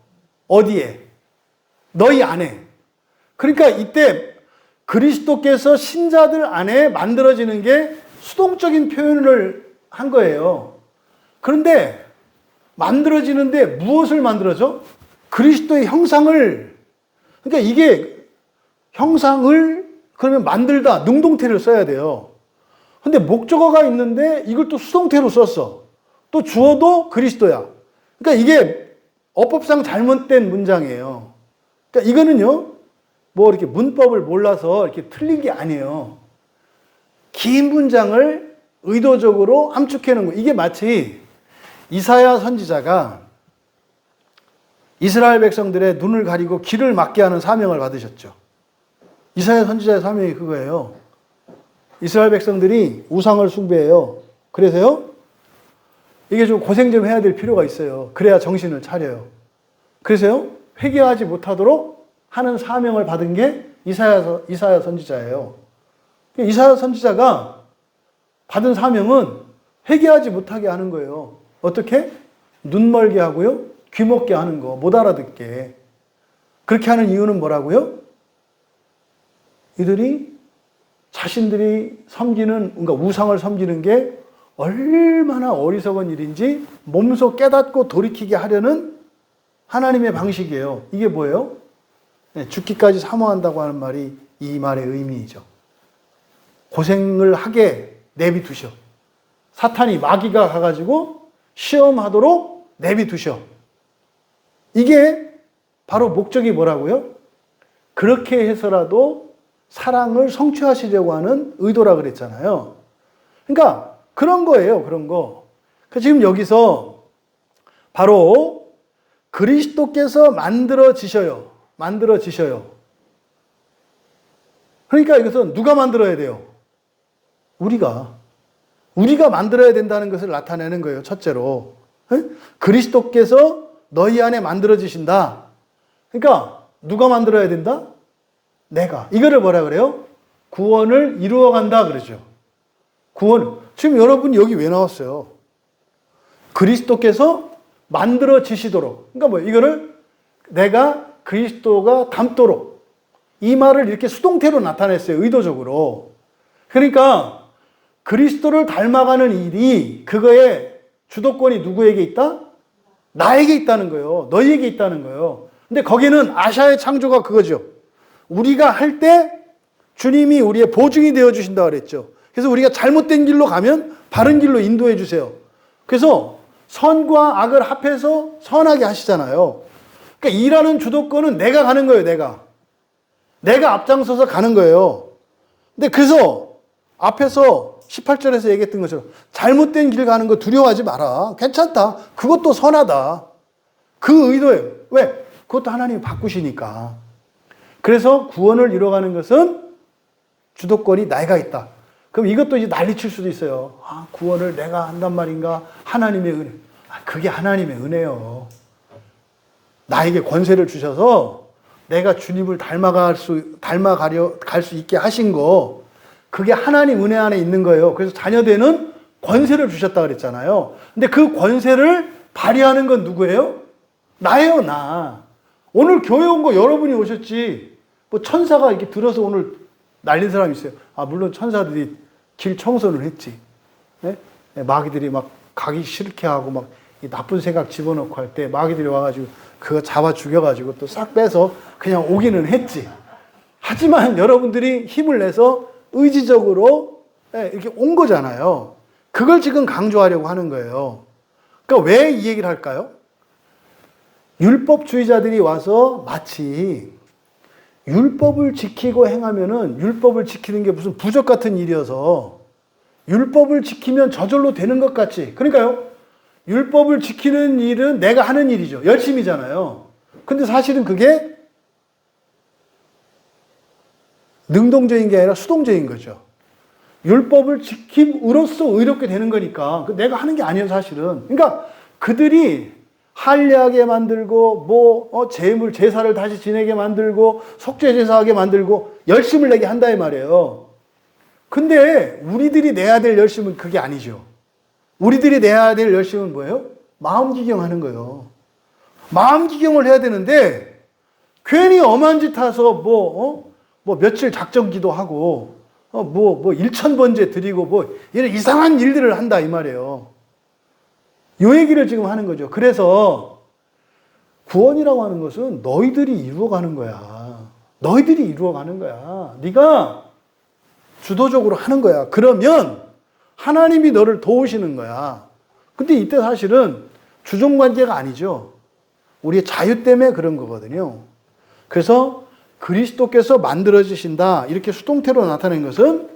어디에? 너희 안에. 그러니까 이때 그리스도께서 신자들 안에 만들어지는 게 수동적인 표현을 한 거예요. 그런데 만들어지는데 무엇을 만들어져? 그리스도의 형상을. 그러니까 이게 형상을 그러면 만들다 능동태를 써야 돼요. 근데 목적어가 있는데 이걸 또 수동태로 썼어. 또 주어도 그리스도야. 그러니까 이게 어법상 잘못된 문장이에요. 그러니까 이거는요, 뭐 이렇게 문법을 몰라서 이렇게 틀린 게 아니에요. 긴 문장을 의도적으로 함축해 놓은 거. 이게 마치 이사야 선지자가 이스라엘 백성들의 눈을 가리고 귀를 막게 하는 사명을 받으셨죠. 이사야 선지자의 사명이 그거예요. 이스라엘 백성들이 우상을 숭배해요. 그래서요, 이게 좀 고생 좀 해야 될 필요가 있어요. 그래야 정신을 차려요. 그래서요, 회개하지 못하도록 하는 사명을 받은 게 이사야 선지자예요. 이사야 선지자가 받은 사명은 회개하지 못하게 하는 거예요. 어떻게? 눈 멀게 하고요, 귀 먹게 하는 거, 못 알아듣게. 그렇게 하는 이유는 뭐라고요? 이들이 자신들이 섬기는, 그러니까 우상을 섬기는 게 얼마나 어리석은 일인지 몸소 깨닫고 돌이키게 하려는 하나님의 방식이에요. 이게 뭐예요? 죽기까지 사모한다고 하는 말이 이 말의 의미이죠. 고생을 하게 내비두셔. 사탄이 마귀가 가가지고 시험하도록 내비두셔. 이게 바로 목적이 뭐라고요? 그렇게 해서라도 사랑을 성취하시려고 하는 의도라 그랬잖아요. 그러니까 그런 거예요. 그런 거. 지금 여기서 바로 그리스도께서 만들어지셔요. 만들어지셔요. 그러니까 이것은 누가 만들어야 돼요? 우리가 만들어야 된다는 것을 나타내는 거예요. 첫째로. 그리스도께서 너희 안에 만들어지신다. 그러니까 누가 만들어야 된다? 내가. 이거를 뭐라 그래요? 구원을 이루어간다 그러죠. 구원. 지금 여러분 여기 왜 나왔어요? 그리스도께서 만들어지시도록. 그러니까 뭐 이거를 내가 그리스도가 닮도록. 이 말을 이렇게 수동태로 나타냈어요. 의도적으로. 그러니까 그리스도를 닮아가는 일이, 그거의 주도권이 누구에게 있다? 나에게 있다는 거예요. 너희에게 있다는 거예요. 근데 거기는 아샤의 창조가 그거죠. 우리가 할 때 주님이 우리의 보증이 되어주신다 그랬죠. 그래서 우리가 잘못된 길로 가면 바른 길로 인도해 주세요. 그래서 선과 악을 합해서 선하게 하시잖아요. 그러니까 일하는 주도권은 내가 가는 거예요. 내가 앞장서서 가는 거예요. 근데 그래서 앞에서 18절에서 얘기했던 것처럼 잘못된 길 가는 거 두려워하지 마라. 괜찮다. 그것도 선하다. 그 의도예요. 왜? 그것도 하나님이 바꾸시니까. 그래서 구원을 이뤄가는 것은 주도권이 내가 있다. 그럼 이것도 이제 난리칠 수도 있어요. 아, 구원을 내가 한단 말인가? 하나님의 은혜. 그게 하나님의 은혜요. 나에게 권세를 주셔서 내가 주님을 갈 수 있게 하신 거, 그게 하나님 은혜 안에 있는 거예요. 그래서 자녀되는 권세를 주셨다 그랬잖아요. 근데 그 권세를 발휘하는 건 누구예요? 나예요, 나. 오늘 교회 온 거 여러분이 오셨지. 뭐 천사가 이렇게 들어서 오늘 날린 사람이 있어요. 아, 물론 천사들이 길 청소를 했지. 네? 마귀들이 막 가기 싫게 하고 막 나쁜 생각 집어넣고 할 때 마귀들이 와가지고 그거 잡아 죽여가지고 또 싹 빼서 그냥 오기는 했지. 하지만 여러분들이 힘을 내서 의지적으로 이렇게 온 거잖아요. 그걸 지금 강조하려고 하는 거예요. 그러니까 왜 이 얘기를 할까요? 율법주의자들이 와서 마치 율법을 지키고 행하면은 율법을 지키는 게 무슨 부적 같은 일이어서 율법을 지키면 저절로 되는 것 같이. 그러니까요, 율법을 지키는 일은 내가 하는 일이죠. 열심이잖아요. 근데 사실은 그게 능동적인 게 아니라 수동적인 거죠. 율법을 지킴으로써 의롭게 되는 거니까 내가 하는 게 아니에요, 사실은. 그러니까 그들이 할례하게 만들고 재물 제사를 다시 지내게 만들고 속죄 제사하게 만들고 열심을 내게 한다 이 말이에요. 근데 우리들이 내야 될 열심은 그게 아니죠. 우리들이 내야 될 열심은 뭐예요? 마음 기경하는 거예요. 마음 기경을 해야 되는데 괜히 엄한 짓 해서 며칠 작정 기도하고 일천번제 드리고 이런 이상한 일들을 한다 이 말이에요. 요 얘기를 지금 하는 거죠. 그래서 구원이라고 하는 것은 너희들이 이루어가는 거야. 너희들이 이루어가는 거야. 네가 주도적으로 하는 거야. 그러면 하나님이 너를 도우시는 거야. 근데 이때 사실은 주종관계가 아니죠. 우리의 자유 때문에 그런 거거든요. 그래서 그리스도께서 만들어지신다 이렇게 수동태로 나타낸 것은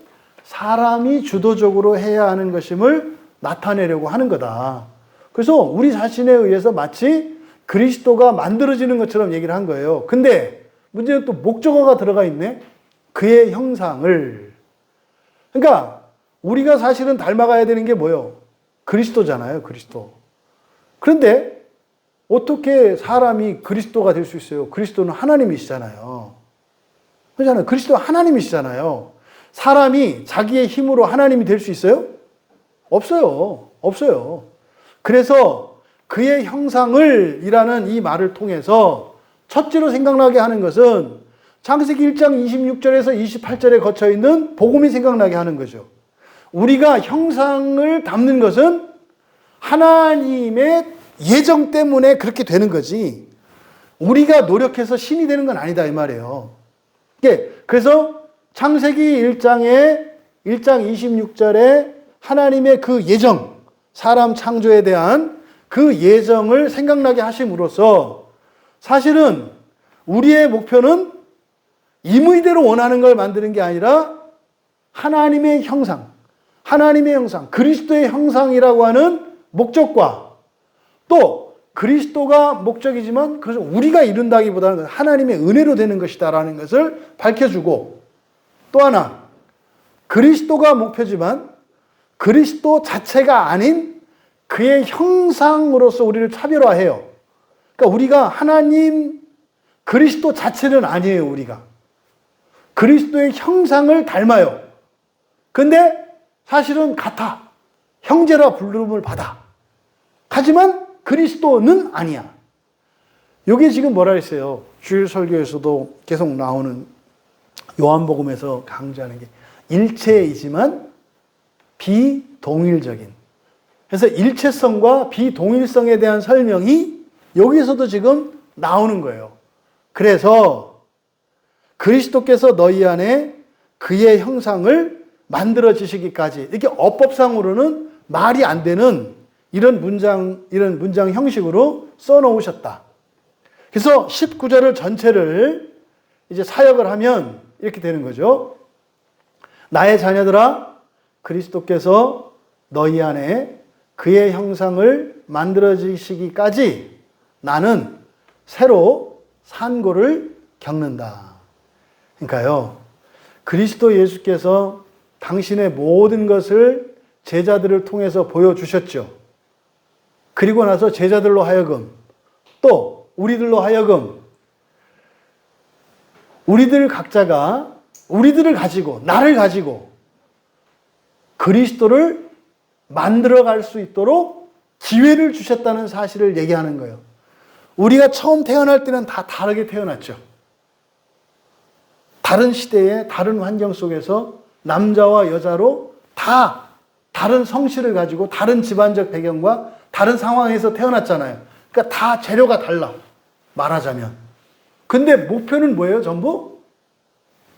사람이 주도적으로 해야 하는 것임을 나타내려고 하는 거다. 그래서 우리 자신에 의해서 마치 그리스도가 만들어지는 것처럼 얘기를 한 거예요. 근데 문제는 또 목적어가 들어가 있네. 그의 형상을. 그러니까 우리가 사실은 닮아가야 되는 게 뭐예요? 그리스도잖아요. 그리스도. 그런데 어떻게 사람이 그리스도가 될 수 있어요? 그리스도는 하나님이시잖아요. 그렇잖아요. 그리스도는 하나님이시잖아요. 사람이 자기의 힘으로 하나님이 될 수 있어요? 없어요. 없어요. 그래서 그의 형상을 이라는 이 말을 통해서 첫째로 생각나게 하는 것은 창세기 1장 26절에서 28절에 거쳐 있는 복음이 생각나게 하는 거죠. 우리가 형상을 담는 것은 하나님의 예정 때문에 그렇게 되는 거지 우리가 노력해서 신이 되는 건 아니다 이 말이에요. 그래서 창세기 1장 26절에 하나님의 그 예정, 사람 창조에 대한 그 예정을 생각나게 하심으로써 사실은 우리의 목표는 임의대로 원하는 걸 만드는 게 아니라 하나님의 형상, 그리스도의 형상이라고 하는 목적과 또 그리스도가 목적이지만 그것을 우리가 이룬다기보다는 하나님의 은혜로 되는 것이다라는 것을 밝혀주고 또 하나 그리스도가 목표지만 그리스도 자체가 아닌 그의 형상으로서 우리를 차별화해요. 그러니까 우리가 하나님 그리스도 자체는 아니에요. 우리가 그리스도의 형상을 닮아요. 근데 사실은 같아. 형제라 부름을 받아. 하지만 그리스도는 아니야. 이게 지금 뭐라 했어요? 주일 설교에서도 계속 나오는 요한복음에서 강조하는 게 일체이지만 비동일적인. 그래서 일체성과 비동일성에 대한 설명이 여기서도 지금 나오는 거예요. 그래서 그리스도께서 너희 안에 그의 형상을 만들어지시기까지 이렇게 어법상으로는 말이 안 되는 이런 문장 형식으로 써놓으셨다. 그래서 19절을 전체를 이제 사역을 하면 이렇게 되는 거죠. 나의 자녀들아, 그리스도께서 너희 안에 그의 형상을 만들어지시기까지 나는 새로 산고를 겪는다. 그러니까요, 그리스도 예수께서 당신의 모든 것을 제자들을 통해서 보여주셨죠. 그리고 나서 제자들로 하여금 또 우리들로 하여금 우리들 각자가 우리들을 가지고 나를 가지고 그리스도를 만들어갈 수 있도록 기회를 주셨다는 사실을 얘기하는 거예요. 우리가 처음 태어날 때는 다 다르게 태어났죠. 다른 시대에 다른 환경 속에서 남자와 여자로 다 다른 성씨를 가지고 다른 집안적 배경과 다른 상황에서 태어났잖아요. 그러니까 다 재료가 달라. 말하자면. 근데 목표는 뭐예요? 전부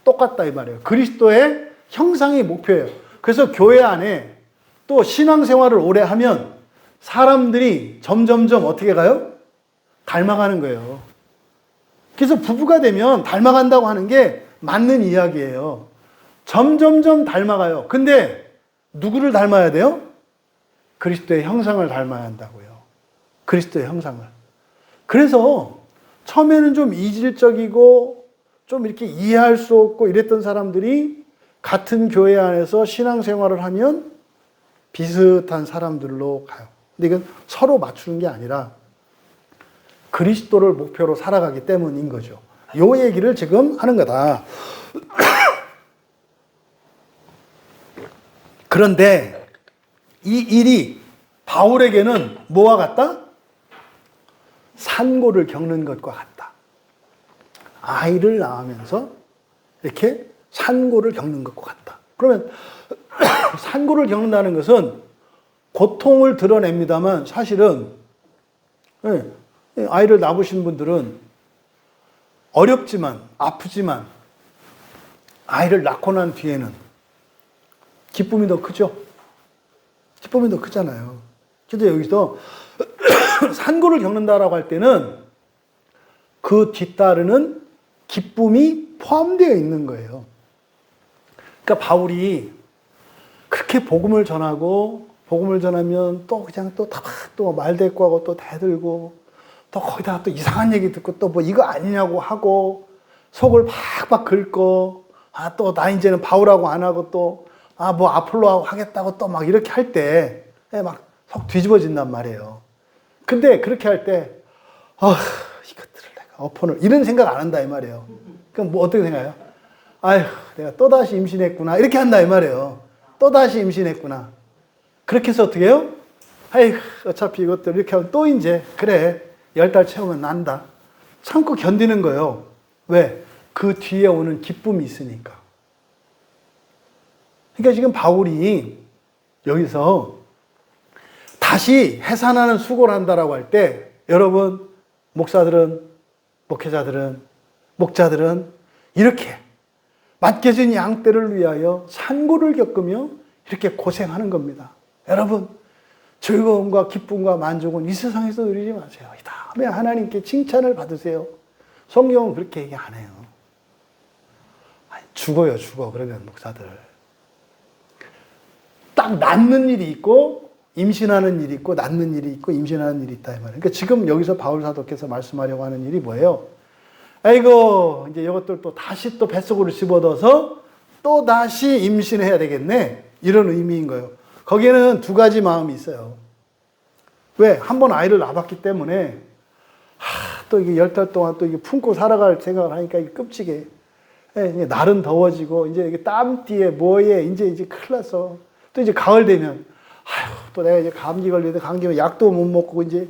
똑같다 이 말이에요. 그리스도의 형상이 목표예요. 그래서 교회 안에 또 신앙생활을 오래 하면 사람들이 점점점 어떻게 가요? 닮아가는 거예요. 그래서 부부가 되면 닮아간다고 하는 게 맞는 이야기예요. 점점점 닮아가요. 근데 누구를 닮아야 돼요? 그리스도의 형상을 닮아야 한다고요. 그리스도의 형상을. 그래서 처음에는 좀 이질적이고 좀 이렇게 이해할 수 없고 이랬던 사람들이 같은 교회 안에서 신앙생활을 하면 비슷한 사람들로 가요. 근데 이건 서로 맞추는 게 아니라 그리스도를 목표로 살아가기 때문인 거죠. 요 얘기를 지금 하는 거다. 그런데 이 일이 바울에게는 뭐와 같다? 산고를 겪는 것과 같다. 아이를 낳으면서 이렇게 산고를 겪는 것과 같다. 그러면 산고를 겪는다는 것은 고통을 드러냅니다만 사실은 아이를 낳으신 분들은 어렵지만 아프지만 아이를 낳고 난 뒤에는 기쁨이 더 크죠. 기쁨이 더 크잖아요. 근데 여기서 산고를 겪는다라고 할 때는 그 뒤따르는 기쁨이 포함되어 있는 거예요. 그러니까 바울이 그렇게 복음을 전하고 복음을 전하면 또 그냥 또 말대꾸하고 또 대들고 또 거기다가 또 이상한 얘기 듣고 또 뭐 이거 아니냐고 하고 속을 팍팍 긁고 또 나 이제는 바울하고 안 하고 또 뭐 아폴로하고 하겠다고 또 막 이렇게 할 때 막 속 뒤집어진단 말이에요. 근데 그렇게 할 때 이것들을 내가 엎어놓을 이런 생각 안 한다 이 말이에요. 그럼 뭐 어떻게 생각해요? 아휴 내가 또다시 임신했구나 이렇게 한다 이 말이에요. 또다시 임신했구나. 그렇게 해서 어떻게 해요? 아이고 어차피 이것들 이렇게 하면 또 이제 그래 10달 채우면 난다. 참고 견디는 거예요. 왜? 그 뒤에 오는 기쁨이 있으니까. 그러니까 지금 바울이 여기서 다시 해산하는 수고를 한다라고 할 때 여러분 목사들은 목회자들은 목자들은 이렇게 맡겨진 양떼를 위하여 산고를 겪으며 이렇게 고생하는 겁니다. 여러분 즐거움과 기쁨과 만족은 이 세상에서 누리지 마세요. 이 다음에 하나님께 칭찬을 받으세요. 성경은 그렇게 얘기 안 해요. 죽어요 죽어. 그러면 목사들 딱 낳는 일이 있고 임신하는 일이 있고 낳는 일이 있고 임신하는 일이 있다 이 말이에요. 그러니까 지금 여기서 바울 사도께서 말씀하려고 하는 일이 뭐예요? 아이고 이제 이것들 또 다시 또 뱃속으로 집어넣어서 또 다시 임신해야 되겠네 이런 의미인 거예요. 거기에는 두 가지 마음이 있어요. 왜? 한 번 아이를 낳았기 때문에 또 이게 10달 동안 또 이게 품고 살아갈 생각을 하니까 이게 끔찍해. 날은 더워지고 이제 이게 땀띠에 뭐에 이제 큰일 났어. 또 이제 가을 되면 또 내가 이제 감기 걸리는데 감기면 약도 못 먹고 이제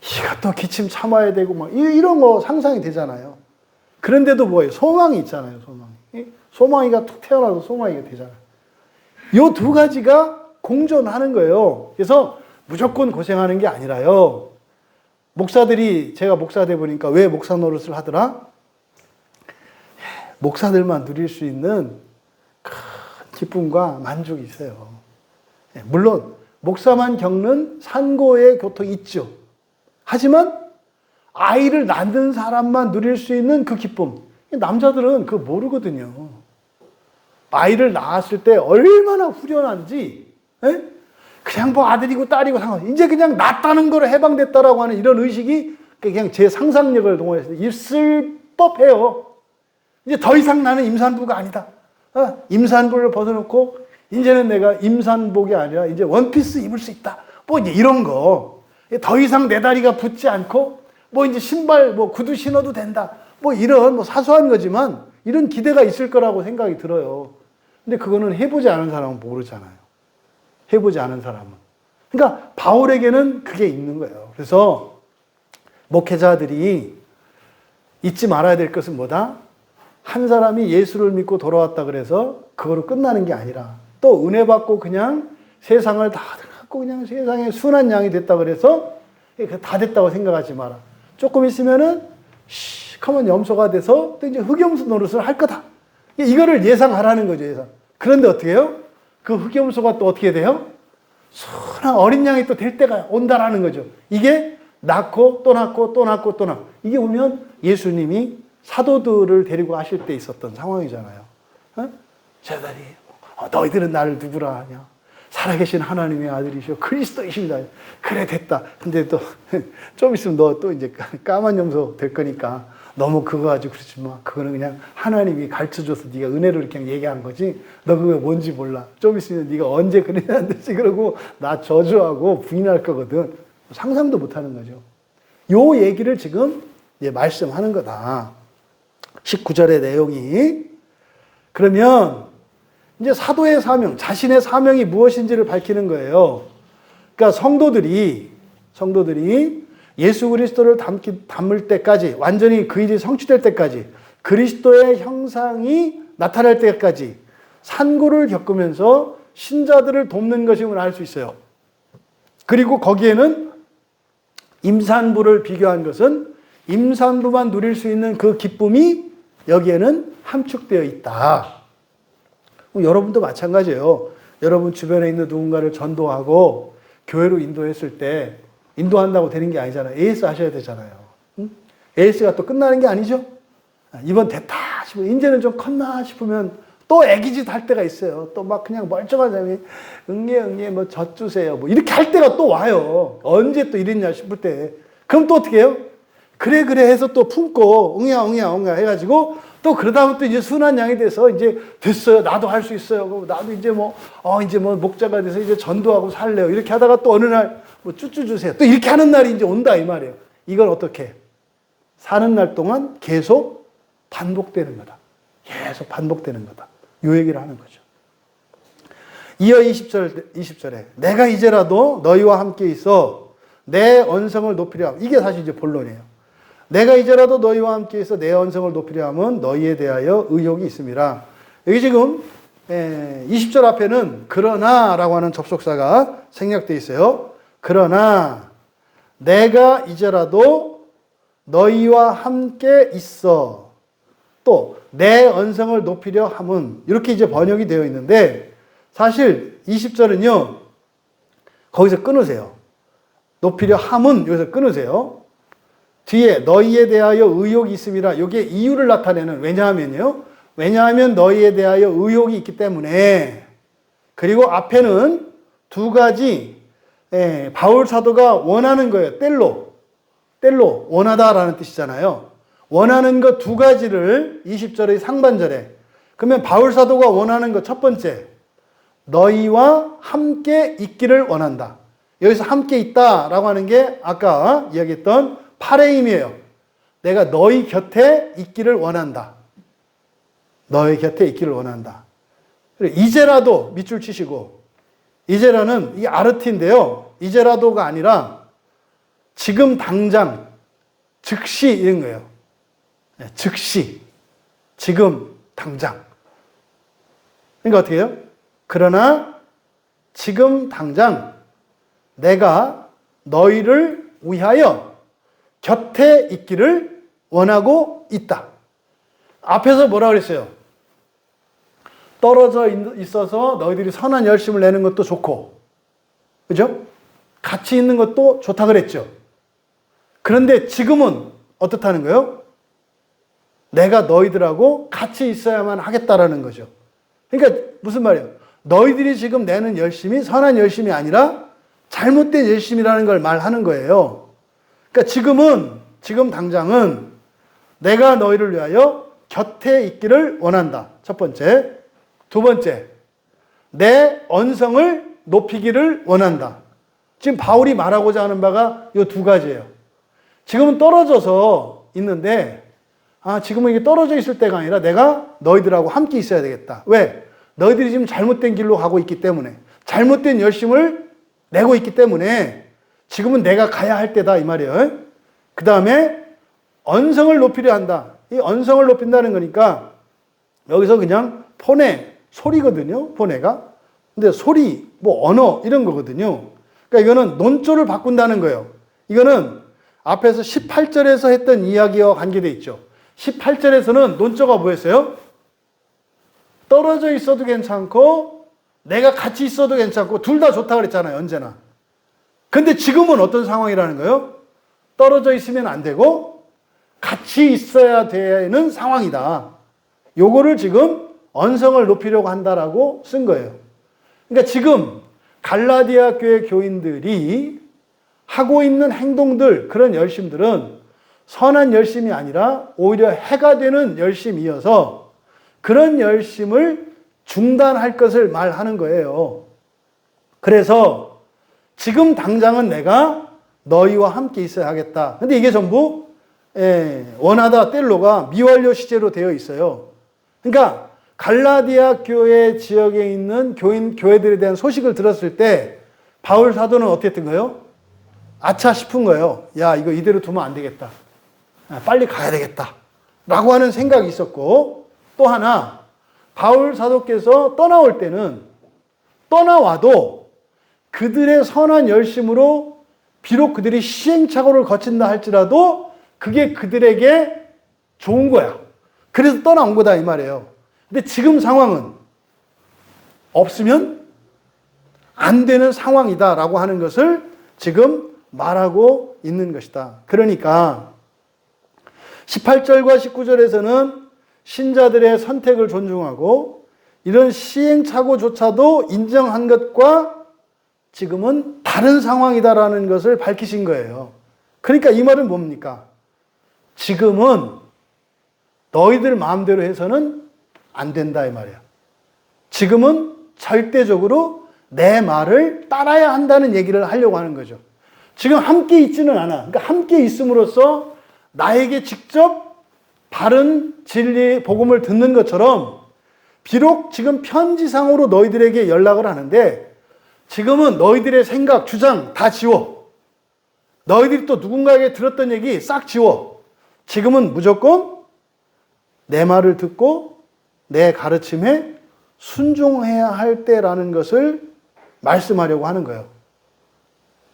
이것도 기침 참아야 되고 막 이런 거 상상이 되잖아요. 그런데도 뭐예요? 소망이 있잖아요. 소망이가 툭 태어나서 소망이가 되잖아요. 요 두 가지가 공존하는 거예요. 그래서 무조건 고생하는 게 아니라요. 목사들이 제가 목사 돼 보니까 왜 목사 노릇을 하더라? 목사들만 누릴 수 있는 큰 기쁨과 만족이 있어요. 물론 목사만 겪는 산고의 고통이 있죠. 하지만 아이를 낳는 사람만 누릴 수 있는 그 기쁨. 남자들은 그거 모르거든요. 아이를 낳았을 때 얼마나 후련한지, 그냥 뭐 아들이고 딸이고 상관없이 이제 그냥 낳았다는 거로 해방됐다라고 하는 이런 의식이 그냥 제 상상력을 동원해서 있을 법해요. 이제 더 이상 나는 임산부가 아니다. 임산부를 벗어놓고 이제는 내가 임산복이 아니라 이제 원피스 입을 수 있다. 뭐 이제 이런 거. 더 이상 내 다리가 붙지 않고 뭐 이제 신발 뭐 구두 신어도 된다. 뭐 이런 뭐 사소한 거지만 이런 기대가 있을 거라고 생각이 들어요. 근데 그거는 해보지 않은 사람은 모르잖아요. 해보지 않은 사람은. 그러니까 바울에게는 그게 있는 거예요. 그래서 목회자들이 잊지 말아야 될 것은 뭐다? 한 사람이 예수를 믿고 돌아왔다 그래서 그거로 끝나는 게 아니라 또 은혜 받고 그냥 세상을 다 갖고 그냥 세상에 순한 양이 됐다 그래서 다 됐다고 생각하지 마라. 조금 있으면은 시커먼 염소가 돼서 또 이제 흑염소 노릇을 할 거다. 이거를 예상하라는 거죠, 예상. 그런데 어떻게 해요? 그 흑염소가 또 어떻게 돼요? 순한 어린 양이 또 될 때가 온다라는 거죠. 이게 낳고 또 낳고 또 낳고 또 낳고. 이게 보면 예수님이 사도들을 데리고 하실 때 있었던 상황이잖아요. 제자들이 너희들은 나를 누구라 하냐? 살아계신 하나님의 아들이시오 그리스도이십니다. 그래 됐다. 근데 또 좀 있으면 너 또 이제 까만 염소 될 거니까 너무 그거 가지고 그러지 마. 그거는 그냥 하나님이 가르쳐줘서 네가 은혜를 그냥 얘기한 거지. 너 그거 뭔지 몰라. 좀 있으면 네가 언제 그래야 되지 그러고 나 저주하고 부인할 거거든. 상상도 못하는 거죠. 요 얘기를 지금 말씀하는 거다. 19절의 내용이. 그러면 이제 사도의 사명, 자신의 사명이 무엇인지를 밝히는 거예요. 그러니까 성도들이 예수 그리스도를 담을 때까지, 완전히 그 일이 성취될 때까지, 그리스도의 형상이 나타날 때까지 산고를 겪으면서 신자들을 돕는 것임을 알 수 있어요. 그리고 거기에는 임산부를 비교한 것은 임산부만 누릴 수 있는 그 기쁨이 여기에는 함축되어 있다. 여러분도 마찬가지예요. 여러분 주변에 있는 누군가를 전도하고 교회로 인도했을 때 인도한다고 되는 게 아니잖아요. AS 하셔야 되잖아요. AS가 또 끝나는 게 아니죠. 이번 됐다 싶으면 이제는 좀 컸나 싶으면 또 애기짓 할 때가 있어요. 또 막 그냥 멀쩡한 사람이 응애 뭐 젖 주세요 뭐 이렇게 할 때가 또 와요. 언제 또 이랬냐 싶을 때. 그럼 또 어떻게 해요? 그래 해서 또 품고 응야 해가지고 또 그러다 보면 또 이제 순한 양이 돼서 이제 됐어요. 나도 할 수 있어요. 나도 이제 이제 목자가 돼서 이제 전도하고 살래요. 이렇게 하다가 또 어느 날 쭈쭈 주세요. 또 이렇게 하는 날이 이제 온다 이 말이에요. 이건 어떻게? 사는 날 동안 계속 반복되는 거다. 계속 반복되는 거다. 요 얘기를 하는 거죠. 이어 20절에 내가 이제라도 너희와 함께 있어 내 언성을 높이려 함. 이게 사실 이제 본론이에요. 내가 이제라도 너희와 함께 있어 내 언성을 높이려 함은 너희에 대하여 의욕이 있음이라. 여기 지금 20절 앞에는 그러나라고 하는 접속사가 생략되어 있어요. 그러나 내가 이제라도 너희와 함께 있어 또 내 언성을 높이려 함은 이렇게 이제 번역이 되어 있는데 사실 20절은요 거기서 끊으세요. 높이려 함은 여기서 끊으세요. 뒤에 너희에 대하여 의욕이 있음이라 이게 이유를 나타내는 왜냐하면 너희에 대하여 의욕이 있기 때문에. 그리고 앞에는 두 가지 바울 사도가 원하는 거예요. 뗄로 원하다라는 뜻이잖아요. 원하는 것 두 가지를 20절의 상반절에. 그러면 바울 사도가 원하는 것 첫 번째, 너희와 함께 있기를 원한다. 여기서 함께 있다라고 하는 게 아까 이야기했던 파레임이에요. 내가 너희 곁에 있기를 원한다. 너희 곁에 있기를 원한다. 이제라도 밑줄 치시고, 이제라는 이 아르티인데요. 이제라도가 아니라 지금 당장, 즉시 이런 거예요. 즉시, 지금 당장. 그러니까 어떻게 해요? 그러나 지금 당장 내가 너희를 위하여 곁에 있기를 원하고 있다. 앞에서 뭐라 그랬어요? 떨어져 있어서 너희들이 선한 열심을 내는 것도 좋고, 그죠? 같이 있는 것도 좋다 그랬죠. 그런데 지금은 어떻다는 거예요? 내가 너희들하고 같이 있어야만 하겠다라는 거죠. 그러니까 무슨 말이에요? 너희들이 지금 내는 열심이 선한 열심이 아니라 잘못된 열심이라는 걸 말하는 거예요. 그러니까 지금 당장은 내가 너희를 위하여 곁에 있기를 원한다. 첫 번째. 두 번째, 내 언성을 높이기를 원한다. 지금 바울이 말하고자 하는 바가 이 두 가지예요. 지금은 떨어져서 있는데, 지금은 이게 떨어져 있을 때가 아니라 내가 너희들하고 함께 있어야 되겠다. 왜? 너희들이 지금 잘못된 길로 가고 있기 때문에, 잘못된 열심을 내고 있기 때문에 지금은 내가 가야 할 때다 이 말이에요. 그 다음에 언성을 높이려 한다. 이 언성을 높인다는 거니까 여기서 그냥 폰의 소리거든요. 폰의가. 근데 소리, 언어 이런 거거든요. 그러니까 이거는 논조를 바꾼다는 거예요. 이거는 앞에서 18절에서 했던 이야기와 관계되어 있죠. 18절에서는 논조가 뭐였어요? 떨어져 있어도 괜찮고 내가 같이 있어도 괜찮고 둘 다 좋다 그랬잖아요. 언제나. 근데 지금은 어떤 상황이라는 거예요? 떨어져 있으면 안 되고 같이 있어야 되는 상황이다. 요거를 지금 언성을 높이려고 한다라고 쓴 거예요. 그러니까 지금 갈라디아 교회 교인들이 하고 있는 행동들, 그런 열심들은 선한 열심이 아니라 오히려 해가 되는 열심이어서 그런 열심을 중단할 것을 말하는 거예요. 그래서 지금 당장은 내가 너희와 함께 있어야 하겠다. 근데 이게 전부 원하다 뗄로가 미완료 시제로 되어 있어요. 그러니까 갈라디아 교회 지역에 있는 교회들에 대한 소식을 들었을 때 바울 사도는 어떻게 했던 거예요? 아차 싶은 거예요. 야, 이거 이대로 두면 안 되겠다. 빨리 가야 되겠다. 라고 하는 생각이 있었고, 또 하나, 바울 사도께서 떠나올 때는 떠나와도 그들의 선한 열심으로 비록 그들이 시행착오를 거친다 할지라도 그게 그들에게 좋은 거야. 그래서 떠나온 거다 이 말이에요. 근데 지금 상황은 없으면 안 되는 상황이다라고 하는 것을 지금 말하고 있는 것이다. 그러니까 18절과 19절에서는 신자들의 선택을 존중하고 이런 시행착오조차도 인정한 것과 지금은 다른 상황이다라는 것을 밝히신 거예요. 그러니까 이 말은 뭡니까? 지금은 너희들 마음대로 해서는 안 된다 이 말이야. 지금은 절대적으로 내 말을 따라야 한다는 얘기를 하려고 하는 거죠. 지금 함께 있지는 않아. 그러니까 함께 있음으로써 나에게 직접 바른 진리 복음을 듣는 것처럼 비록 지금 편지상으로 너희들에게 연락을 하는데 지금은 너희들의 생각, 주장 다 지워. 너희들이 또 누군가에게 들었던 얘기 싹 지워. 지금은 무조건 내 말을 듣고 내 가르침에 순종해야 할 때라는 것을 말씀하려고 하는 거예요.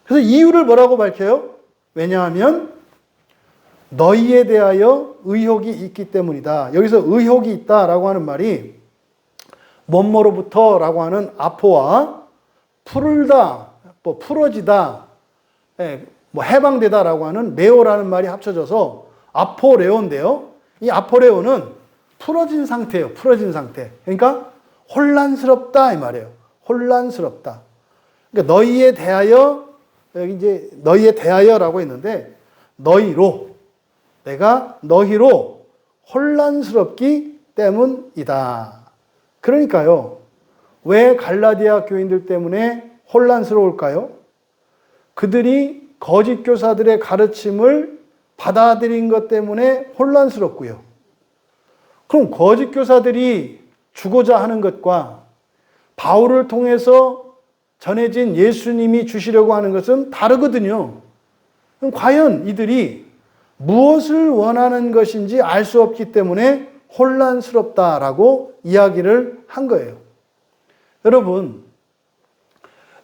그래서 이유를 뭐라고 밝혀요? 왜냐하면 너희에 대하여 의혹이 있기 때문이다. 여기서 의혹이 있다라고 하는 말이 뭐뭐로부터라고 하는 아포와 풀다, 풀어지다, 해방되다라고 하는 레오라는 말이 합쳐져서 아포레오인데요. 이 아포레오는 풀어진 상태예요. 풀어진 상태. 그러니까 혼란스럽다 이 말이에요. 혼란스럽다. 그러니까 너희에 대하여 여기 이제 너희에 대하여라고 했는데 너희로 내가 너희로 혼란스럽기 때문이다. 그러니까요. 왜 갈라디아 교인들 때문에 혼란스러울까요? 그들이 거짓 교사들의 가르침을 받아들인 것 때문에 혼란스럽고요. 그럼 거짓 교사들이 주고자 하는 것과 바울을 통해서 전해진 예수님이 주시려고 하는 것은 다르거든요. 그럼 과연 이들이 무엇을 원하는 것인지 알 수 없기 때문에 혼란스럽다라고 이야기를 한 거예요.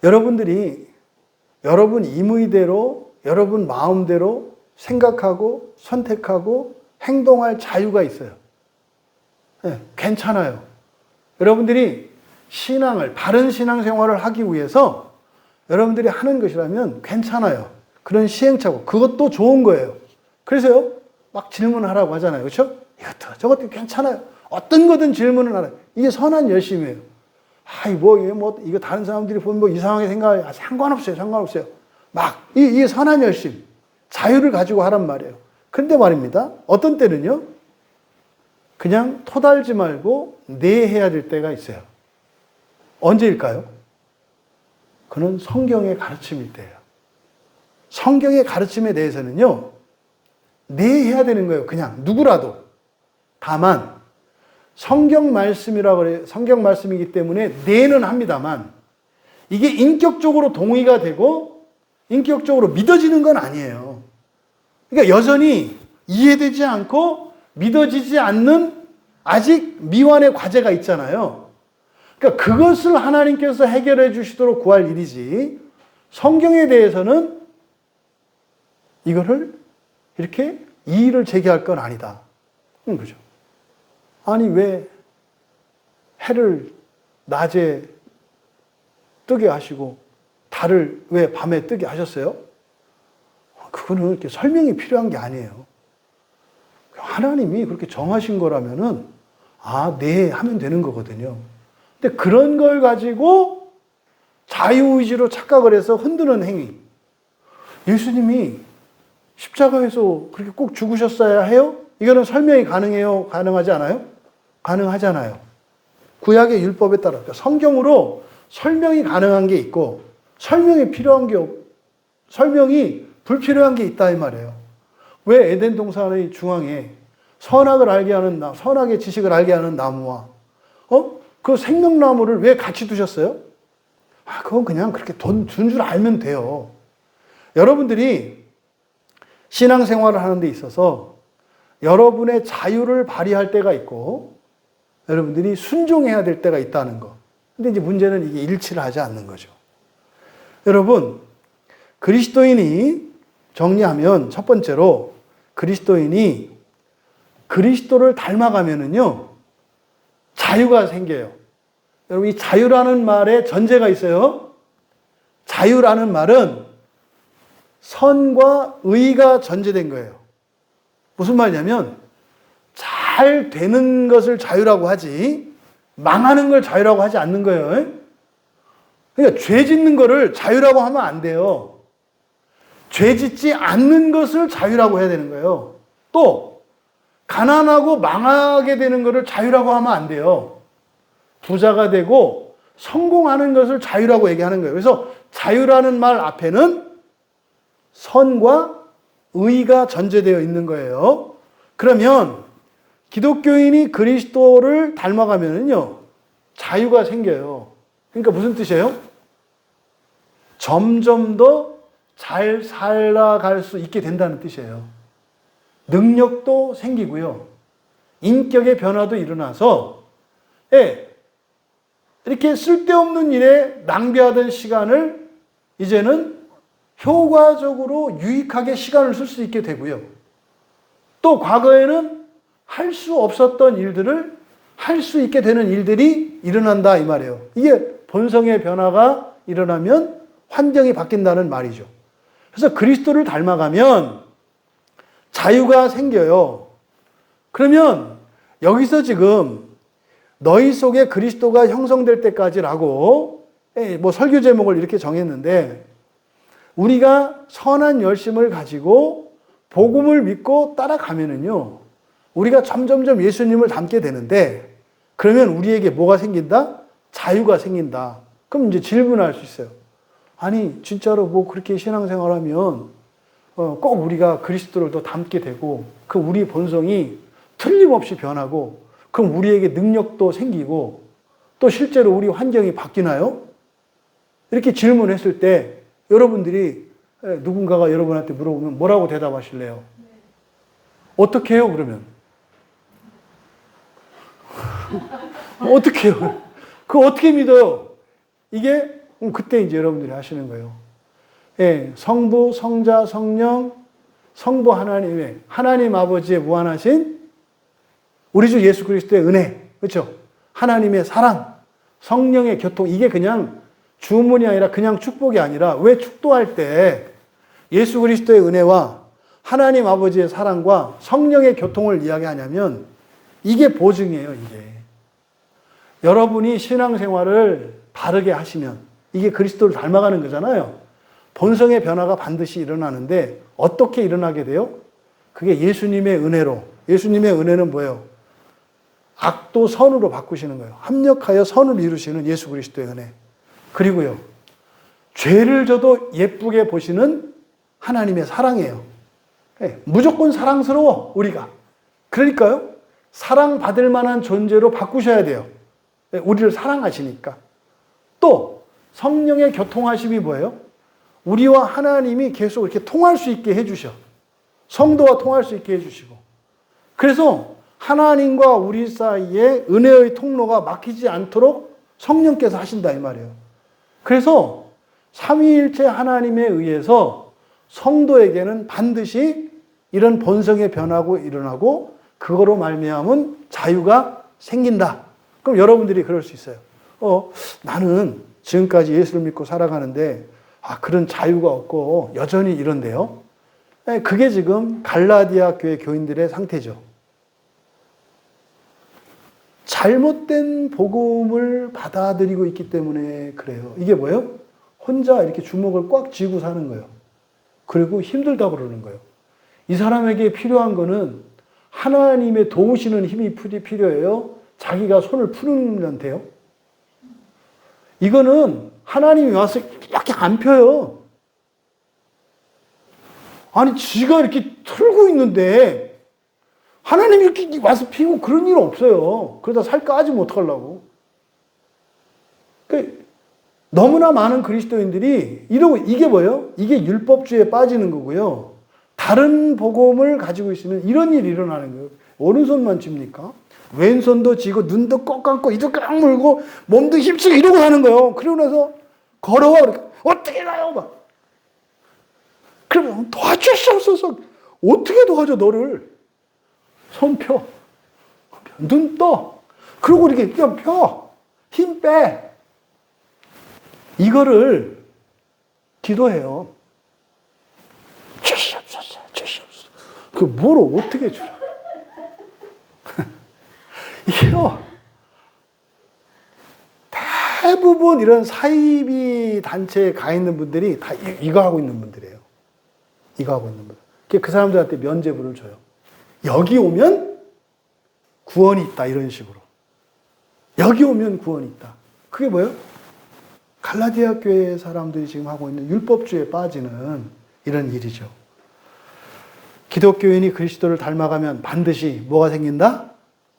여러분들이 여러분 임의대로, 여러분 마음대로 생각하고 선택하고 행동할 자유가 있어요. 네, 괜찮아요. 여러분들이 바른 신앙생활을 하기 위해서 여러분들이 하는 것이라면 괜찮아요. 그런 시행착오, 그것도 좋은 거예요. 그래서요, 막 질문하라고 하잖아요. 그렇죠? 이것도 저것도 괜찮아요. 어떤 거든 질문을 하라. 이게 선한 열심이에요. 이거 다른 사람들이 보면 이상하게 생각해요. 상관없어요. 이 선한 열심, 자유를 가지고 하란 말이에요. 근데 말입니다. 어떤 때는요, 그냥 토달지 말고 내해야 될 때가 있어요. 언제일까요? 그는 성경의 가르침일 때예요. 성경의 가르침에 대해서는요, 내해야 되는 거예요. 그냥 누구라도. 다만 성경 말씀이라고 그래요. 성경 말씀이기 때문에 내는 합니다만 이게 인격적으로 동의가 되고 인격적으로 믿어지는 건 아니에요. 그러니까 여전히 이해되지 않고 믿어지지 않는 아직 미완의 과제가 있잖아요. 그러니까 그것을 하나님께서 해결해 주시도록 구할 일이지 성경에 대해서는 이거를 이렇게 이의를 제기할 건 아니다. 그죠? 아니, 왜 해를 낮에 뜨게 하시고 달을 왜 밤에 뜨게 하셨어요? 그거는 이렇게 설명이 필요한 게 아니에요. 하나님이 그렇게 정하신 거라면은 네 하면 되는 거거든요. 근데 그런 걸 가지고 자유의지로 착각을 해서 흔드는 행위. 예수님이 십자가에서 그렇게 꼭 죽으셨어야 해요? 이거는 설명이 가능해요? 가능하지 않아요? 가능하잖아요. 구약의 율법에 따라 설명이 가능한 게 있고 설명이 필요한 게 설명이 불필요한 게 있다 이 말이에요. 왜 에덴 동산의 중앙에 선악을 알게 하는 선악의 지식을 알게 하는 나무와 그 생명나무를 왜 같이 두셨어요? 그건 그냥 그렇게 둔 줄 알면 돼요. 여러분들이 신앙생활을 하는 데 있어서 여러분의 자유를 발휘할 때가 있고 여러분들이 순종해야 될 때가 있다는 거. 근데 이제 문제는 이게 일치를 하지 않는 거죠. 여러분, 그리스도인이 정리하면 첫 번째로 그리스도인이 그리스도를 닮아가면은요, 자유가 생겨요. 여러분, 이 자유라는 말에 전제가 있어요. 자유라는 말은 선과 의가 전제된 거예요. 무슨 말이냐면, 잘 되는 것을 자유라고 하지, 망하는 걸 자유라고 하지 않는 거예요. 그러니까 죄 짓는 거를 자유라고 하면 안 돼요. 죄 짓지 않는 것을 자유라고 해야 되는 거예요. 또 가난하고 망하게 되는 것을 자유라고 하면 안 돼요. 부자가 되고 성공하는 것을 자유라고 얘기하는 거예요. 그래서 자유라는 말 앞에는 선과 의가 전제되어 있는 거예요. 그러면 기독교인이 그리스도를 닮아가면은요, 자유가 생겨요. 그러니까 무슨 뜻이에요? 점점 더 잘 살아갈 수 있게 된다는 뜻이에요. 능력도 생기고요. 인격의 변화도 일어나서, 이렇게 쓸데없는 일에 낭비하던 시간을 이제는 효과적으로 유익하게 시간을 쓸 수 있게 되고요. 또 과거에는 할 수 없었던 일들을 할 수 있게 되는 일들이 일어난다 이 말이에요. 이게 본성의 변화가 일어나면 환경이 바뀐다는 말이죠. 그래서 그리스도를 닮아가면 자유가 생겨요. 그러면 여기서 지금 너희 속에 그리스도가 형성될 때까지라고 뭐 설교 제목을 이렇게 정했는데, 우리가 선한 열심을 가지고 복음을 믿고 따라가면은요, 우리가 점점점 예수님을 닮게 되는데, 그러면 우리에게 뭐가 생긴다? 자유가 생긴다. 그럼 이제 질문할 수 있어요. 아니, 진짜로 뭐 그렇게 신앙생활하면 꼭 우리가 그리스도를 더 닮게 되고, 그 우리 본성이 틀림없이 변하고, 그럼 우리에게 능력도 생기고, 또 실제로 우리 환경이 바뀌나요? 이렇게 질문했을 때 여러분들이 누군가가 여러분한테 물어보면 뭐라고 대답하실래요? 어떻게 해요, 그러면? 어떻게 해요? 그거 어떻게 믿어요? 이게 그때 이제 여러분들이 하시는 거예요. 성부, 성자, 성령, 성부 하나님의, 하나님 아버지의 무한하신 우리 주 예수 그리스도의 은혜, 그렇죠? 하나님의 사랑, 성령의 교통, 이게 그냥 주문이 아니라 그냥 축복이 아니라, 왜 축도할 때 예수 그리스도의 은혜와 하나님 아버지의 사랑과 성령의 교통을 이야기하냐면, 이게 보증이에요, 이게. 여러분이 신앙생활을 바르게 하시면 이게 그리스도를 닮아가는 거잖아요. 본성의 변화가 반드시 일어나는데 어떻게 일어나게 돼요? 그게 예수님의 은혜로. 예수님의 은혜는 뭐예요? 악도 선으로 바꾸시는 거예요. 합력하여 선을 이루시는 예수 그리스도의 은혜. 그리고요, 죄를 져도 예쁘게 보시는 하나님의 사랑이에요. 무조건 사랑스러워, 우리가. 그러니까요, 사랑받을 만한 존재로 바꾸셔야 돼요. 우리를 사랑하시니까. 또 성령의 교통하심이 뭐예요? 우리와 하나님이 계속 이렇게 통할 수 있게 해주셔. 성도와 통할 수 있게 해주시고. 그래서 하나님과 우리 사이에 은혜의 통로가 막히지 않도록 성령께서 하신다 이 말이에요. 그래서 삼위일체 하나님에 의해서 성도에게는 반드시 이런 본성의 변화가 일어나고, 그거로 말미암은 자유가 생긴다. 그럼 여러분들이 그럴 수 있어요. 나는 지금까지 예수를 믿고 살아가는데 그런 자유가 없고 여전히 이런데요. 그게 지금 갈라디아 교회 교인들의 상태죠. 잘못된 복음을 받아들이고 있기 때문에 그래요. 이게 뭐예요? 혼자 이렇게 주먹을 꽉 쥐고 사는 거예요. 그리고 힘들다고 그러는 거예요. 이 사람에게 필요한 거는 하나님의 도우시는 힘이 필요해요? 자기가 손을 푸는 데요? 이거는 하나님이 와서 이렇게 안 펴요. 아니, 지가 이렇게 틀고 있는데, 하나님이 이렇게 와서 피고 그런 일은 없어요. 그러다 살 까지면 어떡하려고. 그러니까 너무나 많은 그리스도인들이 이러고, 이게 뭐예요? 이게 율법주의에 빠지는 거고요. 다른 복음을 가지고 있으면 이런 일이 일어나는 거예요. 오른손만 쥡니까? 왼손도 쥐고, 눈도 꼭 감고, 이도 꽉 물고, 몸도 힘쓰고 이러고 하는 거예요. 그러고 나서 걸어와. 그러니까 어떻게 가요? 막. 그러면 도와주시옵소서. 어떻게 도와줘, 너를? 손 펴. 눈 떠. 그리고 이렇게 그냥 펴. 힘 빼. 이거를 기도해요. 주시옵소서, 주시옵소서. 그 뭐를 어떻게 주라. 이게요. 대부분 이런 사이비 단체에 가 있는 분들이 다 이거 하고 있는 분들이에요. 이거 하고 있는 분들. 그 사람들한테 면죄부를 줘요. 여기 오면 구원이 있다. 이런 식으로. 여기 오면 구원이 있다. 그게 뭐예요? 갈라디아 교회 사람들이 지금 하고 있는 율법주의에 빠지는 이런 일이죠. 기독교인이 그리스도를 닮아가면 반드시 뭐가 생긴다?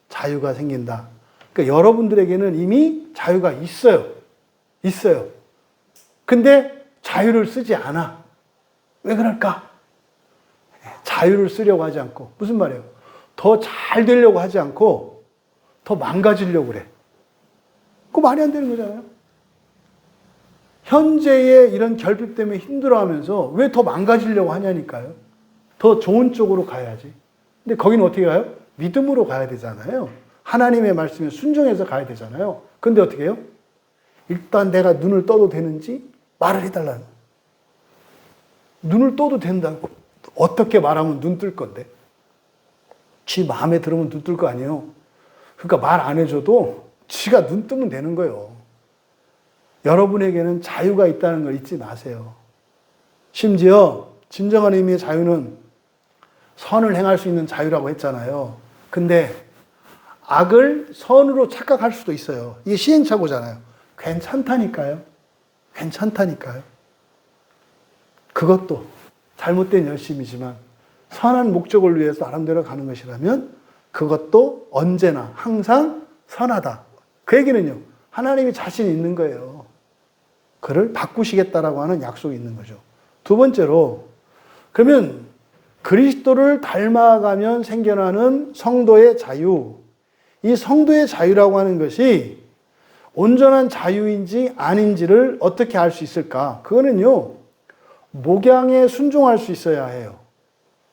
자유가 생긴다. 그러니까 여러분들에게는 이미 자유가 있어요. 있어요. 근데 자유를 쓰지 않아. 왜 그럴까? 자유를 쓰려고 하지 않고, 무슨 말이에요? 더 잘 되려고 하지 않고 더 망가지려고 그래. 그거 말이 안 되는 거잖아요. 현재의 이런 결핍 때문에 힘들어하면서 왜 더 망가지려고 하냐니까요. 더 좋은 쪽으로 가야지. 근데 거기는 어떻게 가요? 믿음으로 가야 되잖아요. 하나님의 말씀에 순종해서 가야 되잖아요. 근데 어떻게 해요? 일단 내가 눈을 떠도 되는지 말을 해달라는 거예요. 눈을 떠도 된다고. 어떻게 말하면 눈 뜰 건데? 지 마음에 들으면 눈 뜰 거 아니에요. 그러니까 말 안 해줘도 지가 눈 뜨면 되는 거예요. 여러분에게는 자유가 있다는 걸 잊지 마세요. 심지어 진정한 의미의 자유는 선을 행할 수 있는 자유라고 했잖아요. 근데 악을 선으로 착각할 수도 있어요. 이게 시행착오잖아요. 괜찮다니까요. 괜찮다니까요. 그것도 잘못된 열심이지만 선한 목적을 위해서 나름대로 가는 것이라면 그것도 언제나 항상 선하다. 그 얘기는요. 하나님이 자신 있는 거예요. 그를 바꾸시겠다라고 하는 약속이 있는 거죠. 두 번째로, 그러면 그리스도를 닮아가면 생겨나는 성도의 자유. 이 성도의 자유라고 하는 것이 온전한 자유인지 아닌지를 어떻게 알 수 있을까? 그거는요, 목양에 순종할 수 있어야 해요.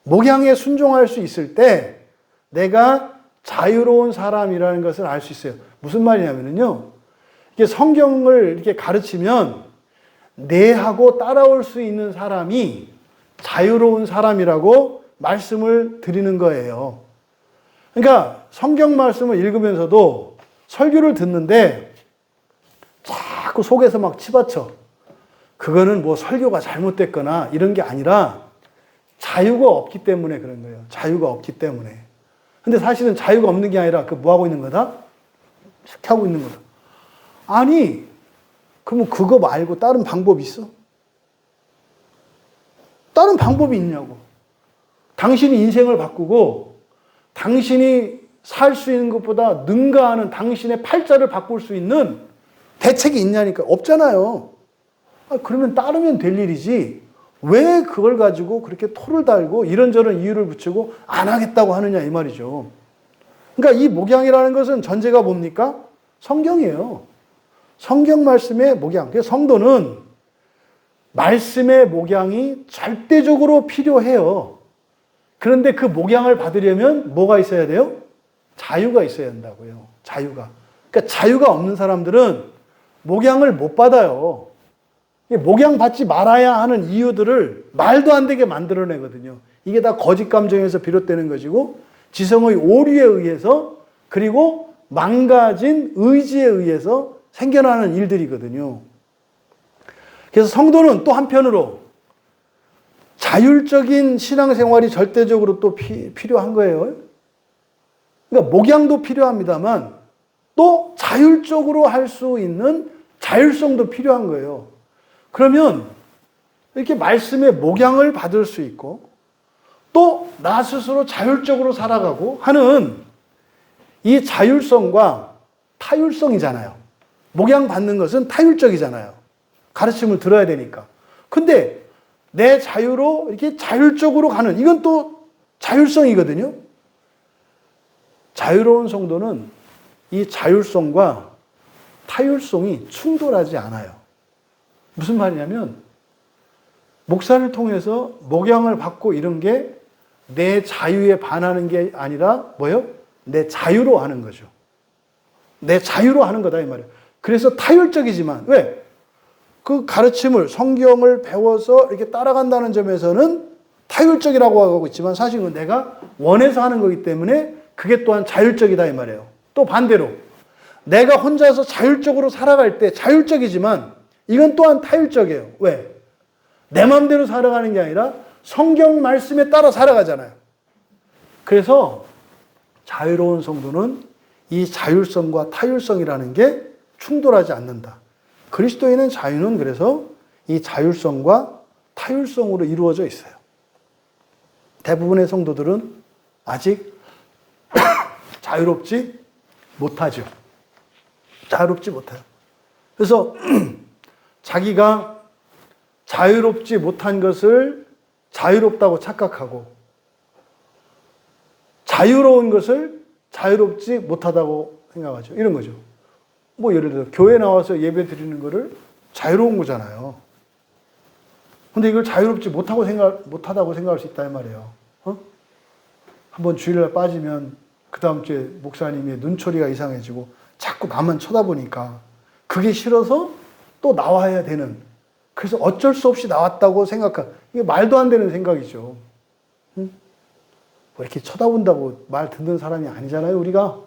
목양에 순종할 수 있을 때 내가 자유로운 사람이라는 것을 알 수 있어요. 무슨 말이냐면요, 이게 성경을 이렇게 가르치면 내하고 따라올 수 있는 사람이 자유로운 사람이라고 말씀을 드리는 거예요. 그러니까 성경 말씀을 읽으면서도 설교를 듣는데 자꾸 속에서 막 치받쳐. 그거는 뭐 설교가 잘못됐거나 이런 게 아니라 자유가 없기 때문에 그런 거예요. 자유가 없기 때문에. 근데 사실은 자유가 없는 게 아니라 그 뭐 하고 있는 거다? 이렇게 하고 있는 거다. 아니, 그러면 그거 말고 다른 방법이 있어? 다른 방법이 있냐고. 당신이 인생을 바꾸고 당신이 살 수 있는 것보다 능가하는 당신의 팔자를 바꿀 수 있는 대책이 있냐니까. 없잖아요. 그러면 따르면 될 일이지 왜 그걸 가지고 그렇게 토를 달고 이런저런 이유를 붙이고 안 하겠다고 하느냐 이 말이죠. 그러니까 이 목양이라는 것은 전제가 뭡니까? 성경이에요. 성경 말씀의 목양. 그래서 성도는 말씀의 목양이 절대적으로 필요해요. 그런데 그 목양을 받으려면 뭐가 있어야 돼요? 자유가 있어야 한다고요. 자유가. 그러니까 자유가 없는 사람들은 목양을 못 받아요. 목양 받지 말아야 하는 이유들을 말도 안 되게 만들어내거든요. 이게 다 거짓 감정에서 비롯되는 것이고 지성의 오류에 의해서 그리고 망가진 의지에 의해서 생겨나는 일들이거든요. 그래서 성도는 또 한편으로 자율적인 신앙생활이 절대적으로 또 필요한 거예요. 그러니까 목양도 필요합니다만 또 자율적으로 할 수 있는 자율성도 필요한 거예요. 그러면 이렇게 말씀의 목양을 받을 수 있고 또 나 스스로 자율적으로 살아가고 하는 이 자율성과 타율성이잖아요. 목양 받는 것은 타율적이잖아요. 가르침을 들어야 되니까. 근데 내 자유로 이렇게 자율적으로 가는, 이건 또 자율성이거든요. 자유로운 성도는 이 자율성과 타율성이 충돌하지 않아요. 무슨 말이냐면, 목사를 통해서 목양을 받고 이런 게 내 자유에 반하는 게 아니라 뭐요? 내 자유로 하는 거죠. 내 자유로 하는 거다 이 말이에요. 그래서 타율적이지만 왜? 그 가르침을 성경을 배워서 이렇게 따라간다는 점에서는 타율적이라고 하고 있지만 사실은 내가 원해서 하는 거기 때문에 그게 또한 자율적이다 이 말이에요. 또 반대로 내가 혼자서 자율적으로 살아갈 때 자율적이지만 이건 또한 타율적이에요. 왜? 내 마음대로 살아가는 게 아니라 성경 말씀에 따라 살아가잖아요. 그래서 자유로운 성도는 이 자율성과 타율성이라는 게 충돌하지 않는다. 그리스도인의 자유는 그래서 이 자율성과 타율성으로 이루어져 있어요. 대부분의 성도들은 아직 자유롭지 못하죠. 자유롭지 못해요. 그래서 자기가 자유롭지 못한 것을 자유롭다고 착각하고 자유로운 것을 자유롭지 못하다고 생각하죠. 이런 거죠. 뭐 예를 들어 교회 나와서 예배 드리는 거를 자유로운 거잖아요. 근데 이걸 자유롭지 못하다고 생각할 수 있다 이 말이에요. 한번 주일날 빠지면 그 다음 주에 목사님의 눈초리가 이상해지고 자꾸 나만 쳐다보니까 그게 싫어서 또 나와야 되는, 그래서 어쩔 수 없이 나왔다고 이게 말도 안 되는 생각이죠. 뭐 이렇게 쳐다본다고 말 듣는 사람이 아니잖아요, 우리가.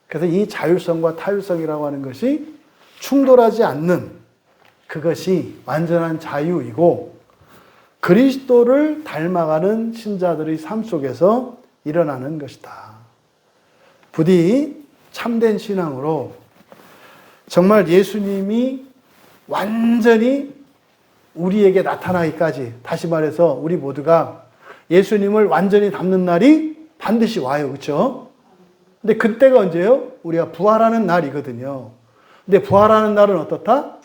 그래서 이 자율성과 타율성이라고 하는 것이 충돌하지 않는, 그것이 완전한 자유이고 그리스도를 닮아가는 신자들의 삶 속에서 일어나는 것이다. 부디 참된 신앙으로 정말 예수님이 완전히 우리에게 나타나기까지, 다시 말해서 우리 모두가 예수님을 완전히 닮는 날이 반드시 와요. 그렇죠? 근데 그때가 언제예요? 우리가 부활하는 날이거든요. 근데 부활하는 날은 어떻다?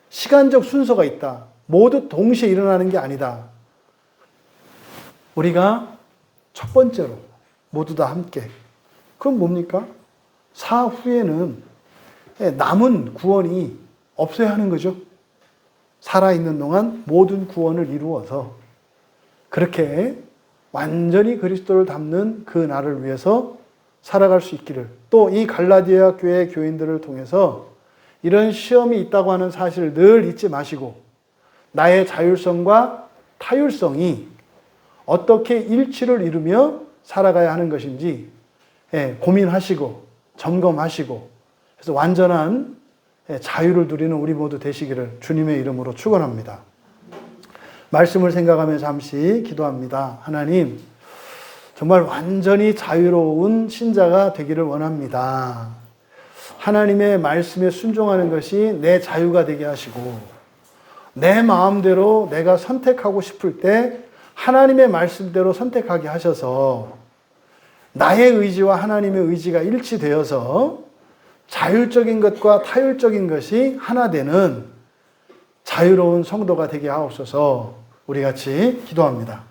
시간적 순서가 있다. 모두 동시에 일어나는 게 아니다. 우리가 첫 번째로 모두 다 함께. 그럼 뭡니까? 사후에는 남은 구원이 없어야 하는 거죠. 살아있는 동안 모든 구원을 이루어서 그렇게 완전히 그리스도를 닮는 그 날을 위해서 살아갈 수 있기를, 또 이 갈라디아 교회 교인들을 통해서 이런 시험이 있다고 하는 사실을 늘 잊지 마시고 나의 자율성과 타율성이 어떻게 일치를 이루며 살아가야 하는 것인지 고민하시고 점검하시고, 그래서 완전한 자유를 누리는 우리 모두 되시기를 주님의 이름으로 축원합니다. 말씀을 생각하며 잠시 기도합니다. 하나님, 정말 완전히 자유로운 신자가 되기를 원합니다. 하나님의 말씀에 순종하는 것이 내 자유가 되게 하시고 내 마음대로 내가 선택하고 싶을 때 하나님의 말씀대로 선택하게 하셔서 나의 의지와 하나님의 의지가 일치되어서 자율적인 것과 타율적인 것이 하나 되는 자유로운 성도가 되게 하옵소서. 우리 같이 기도합니다.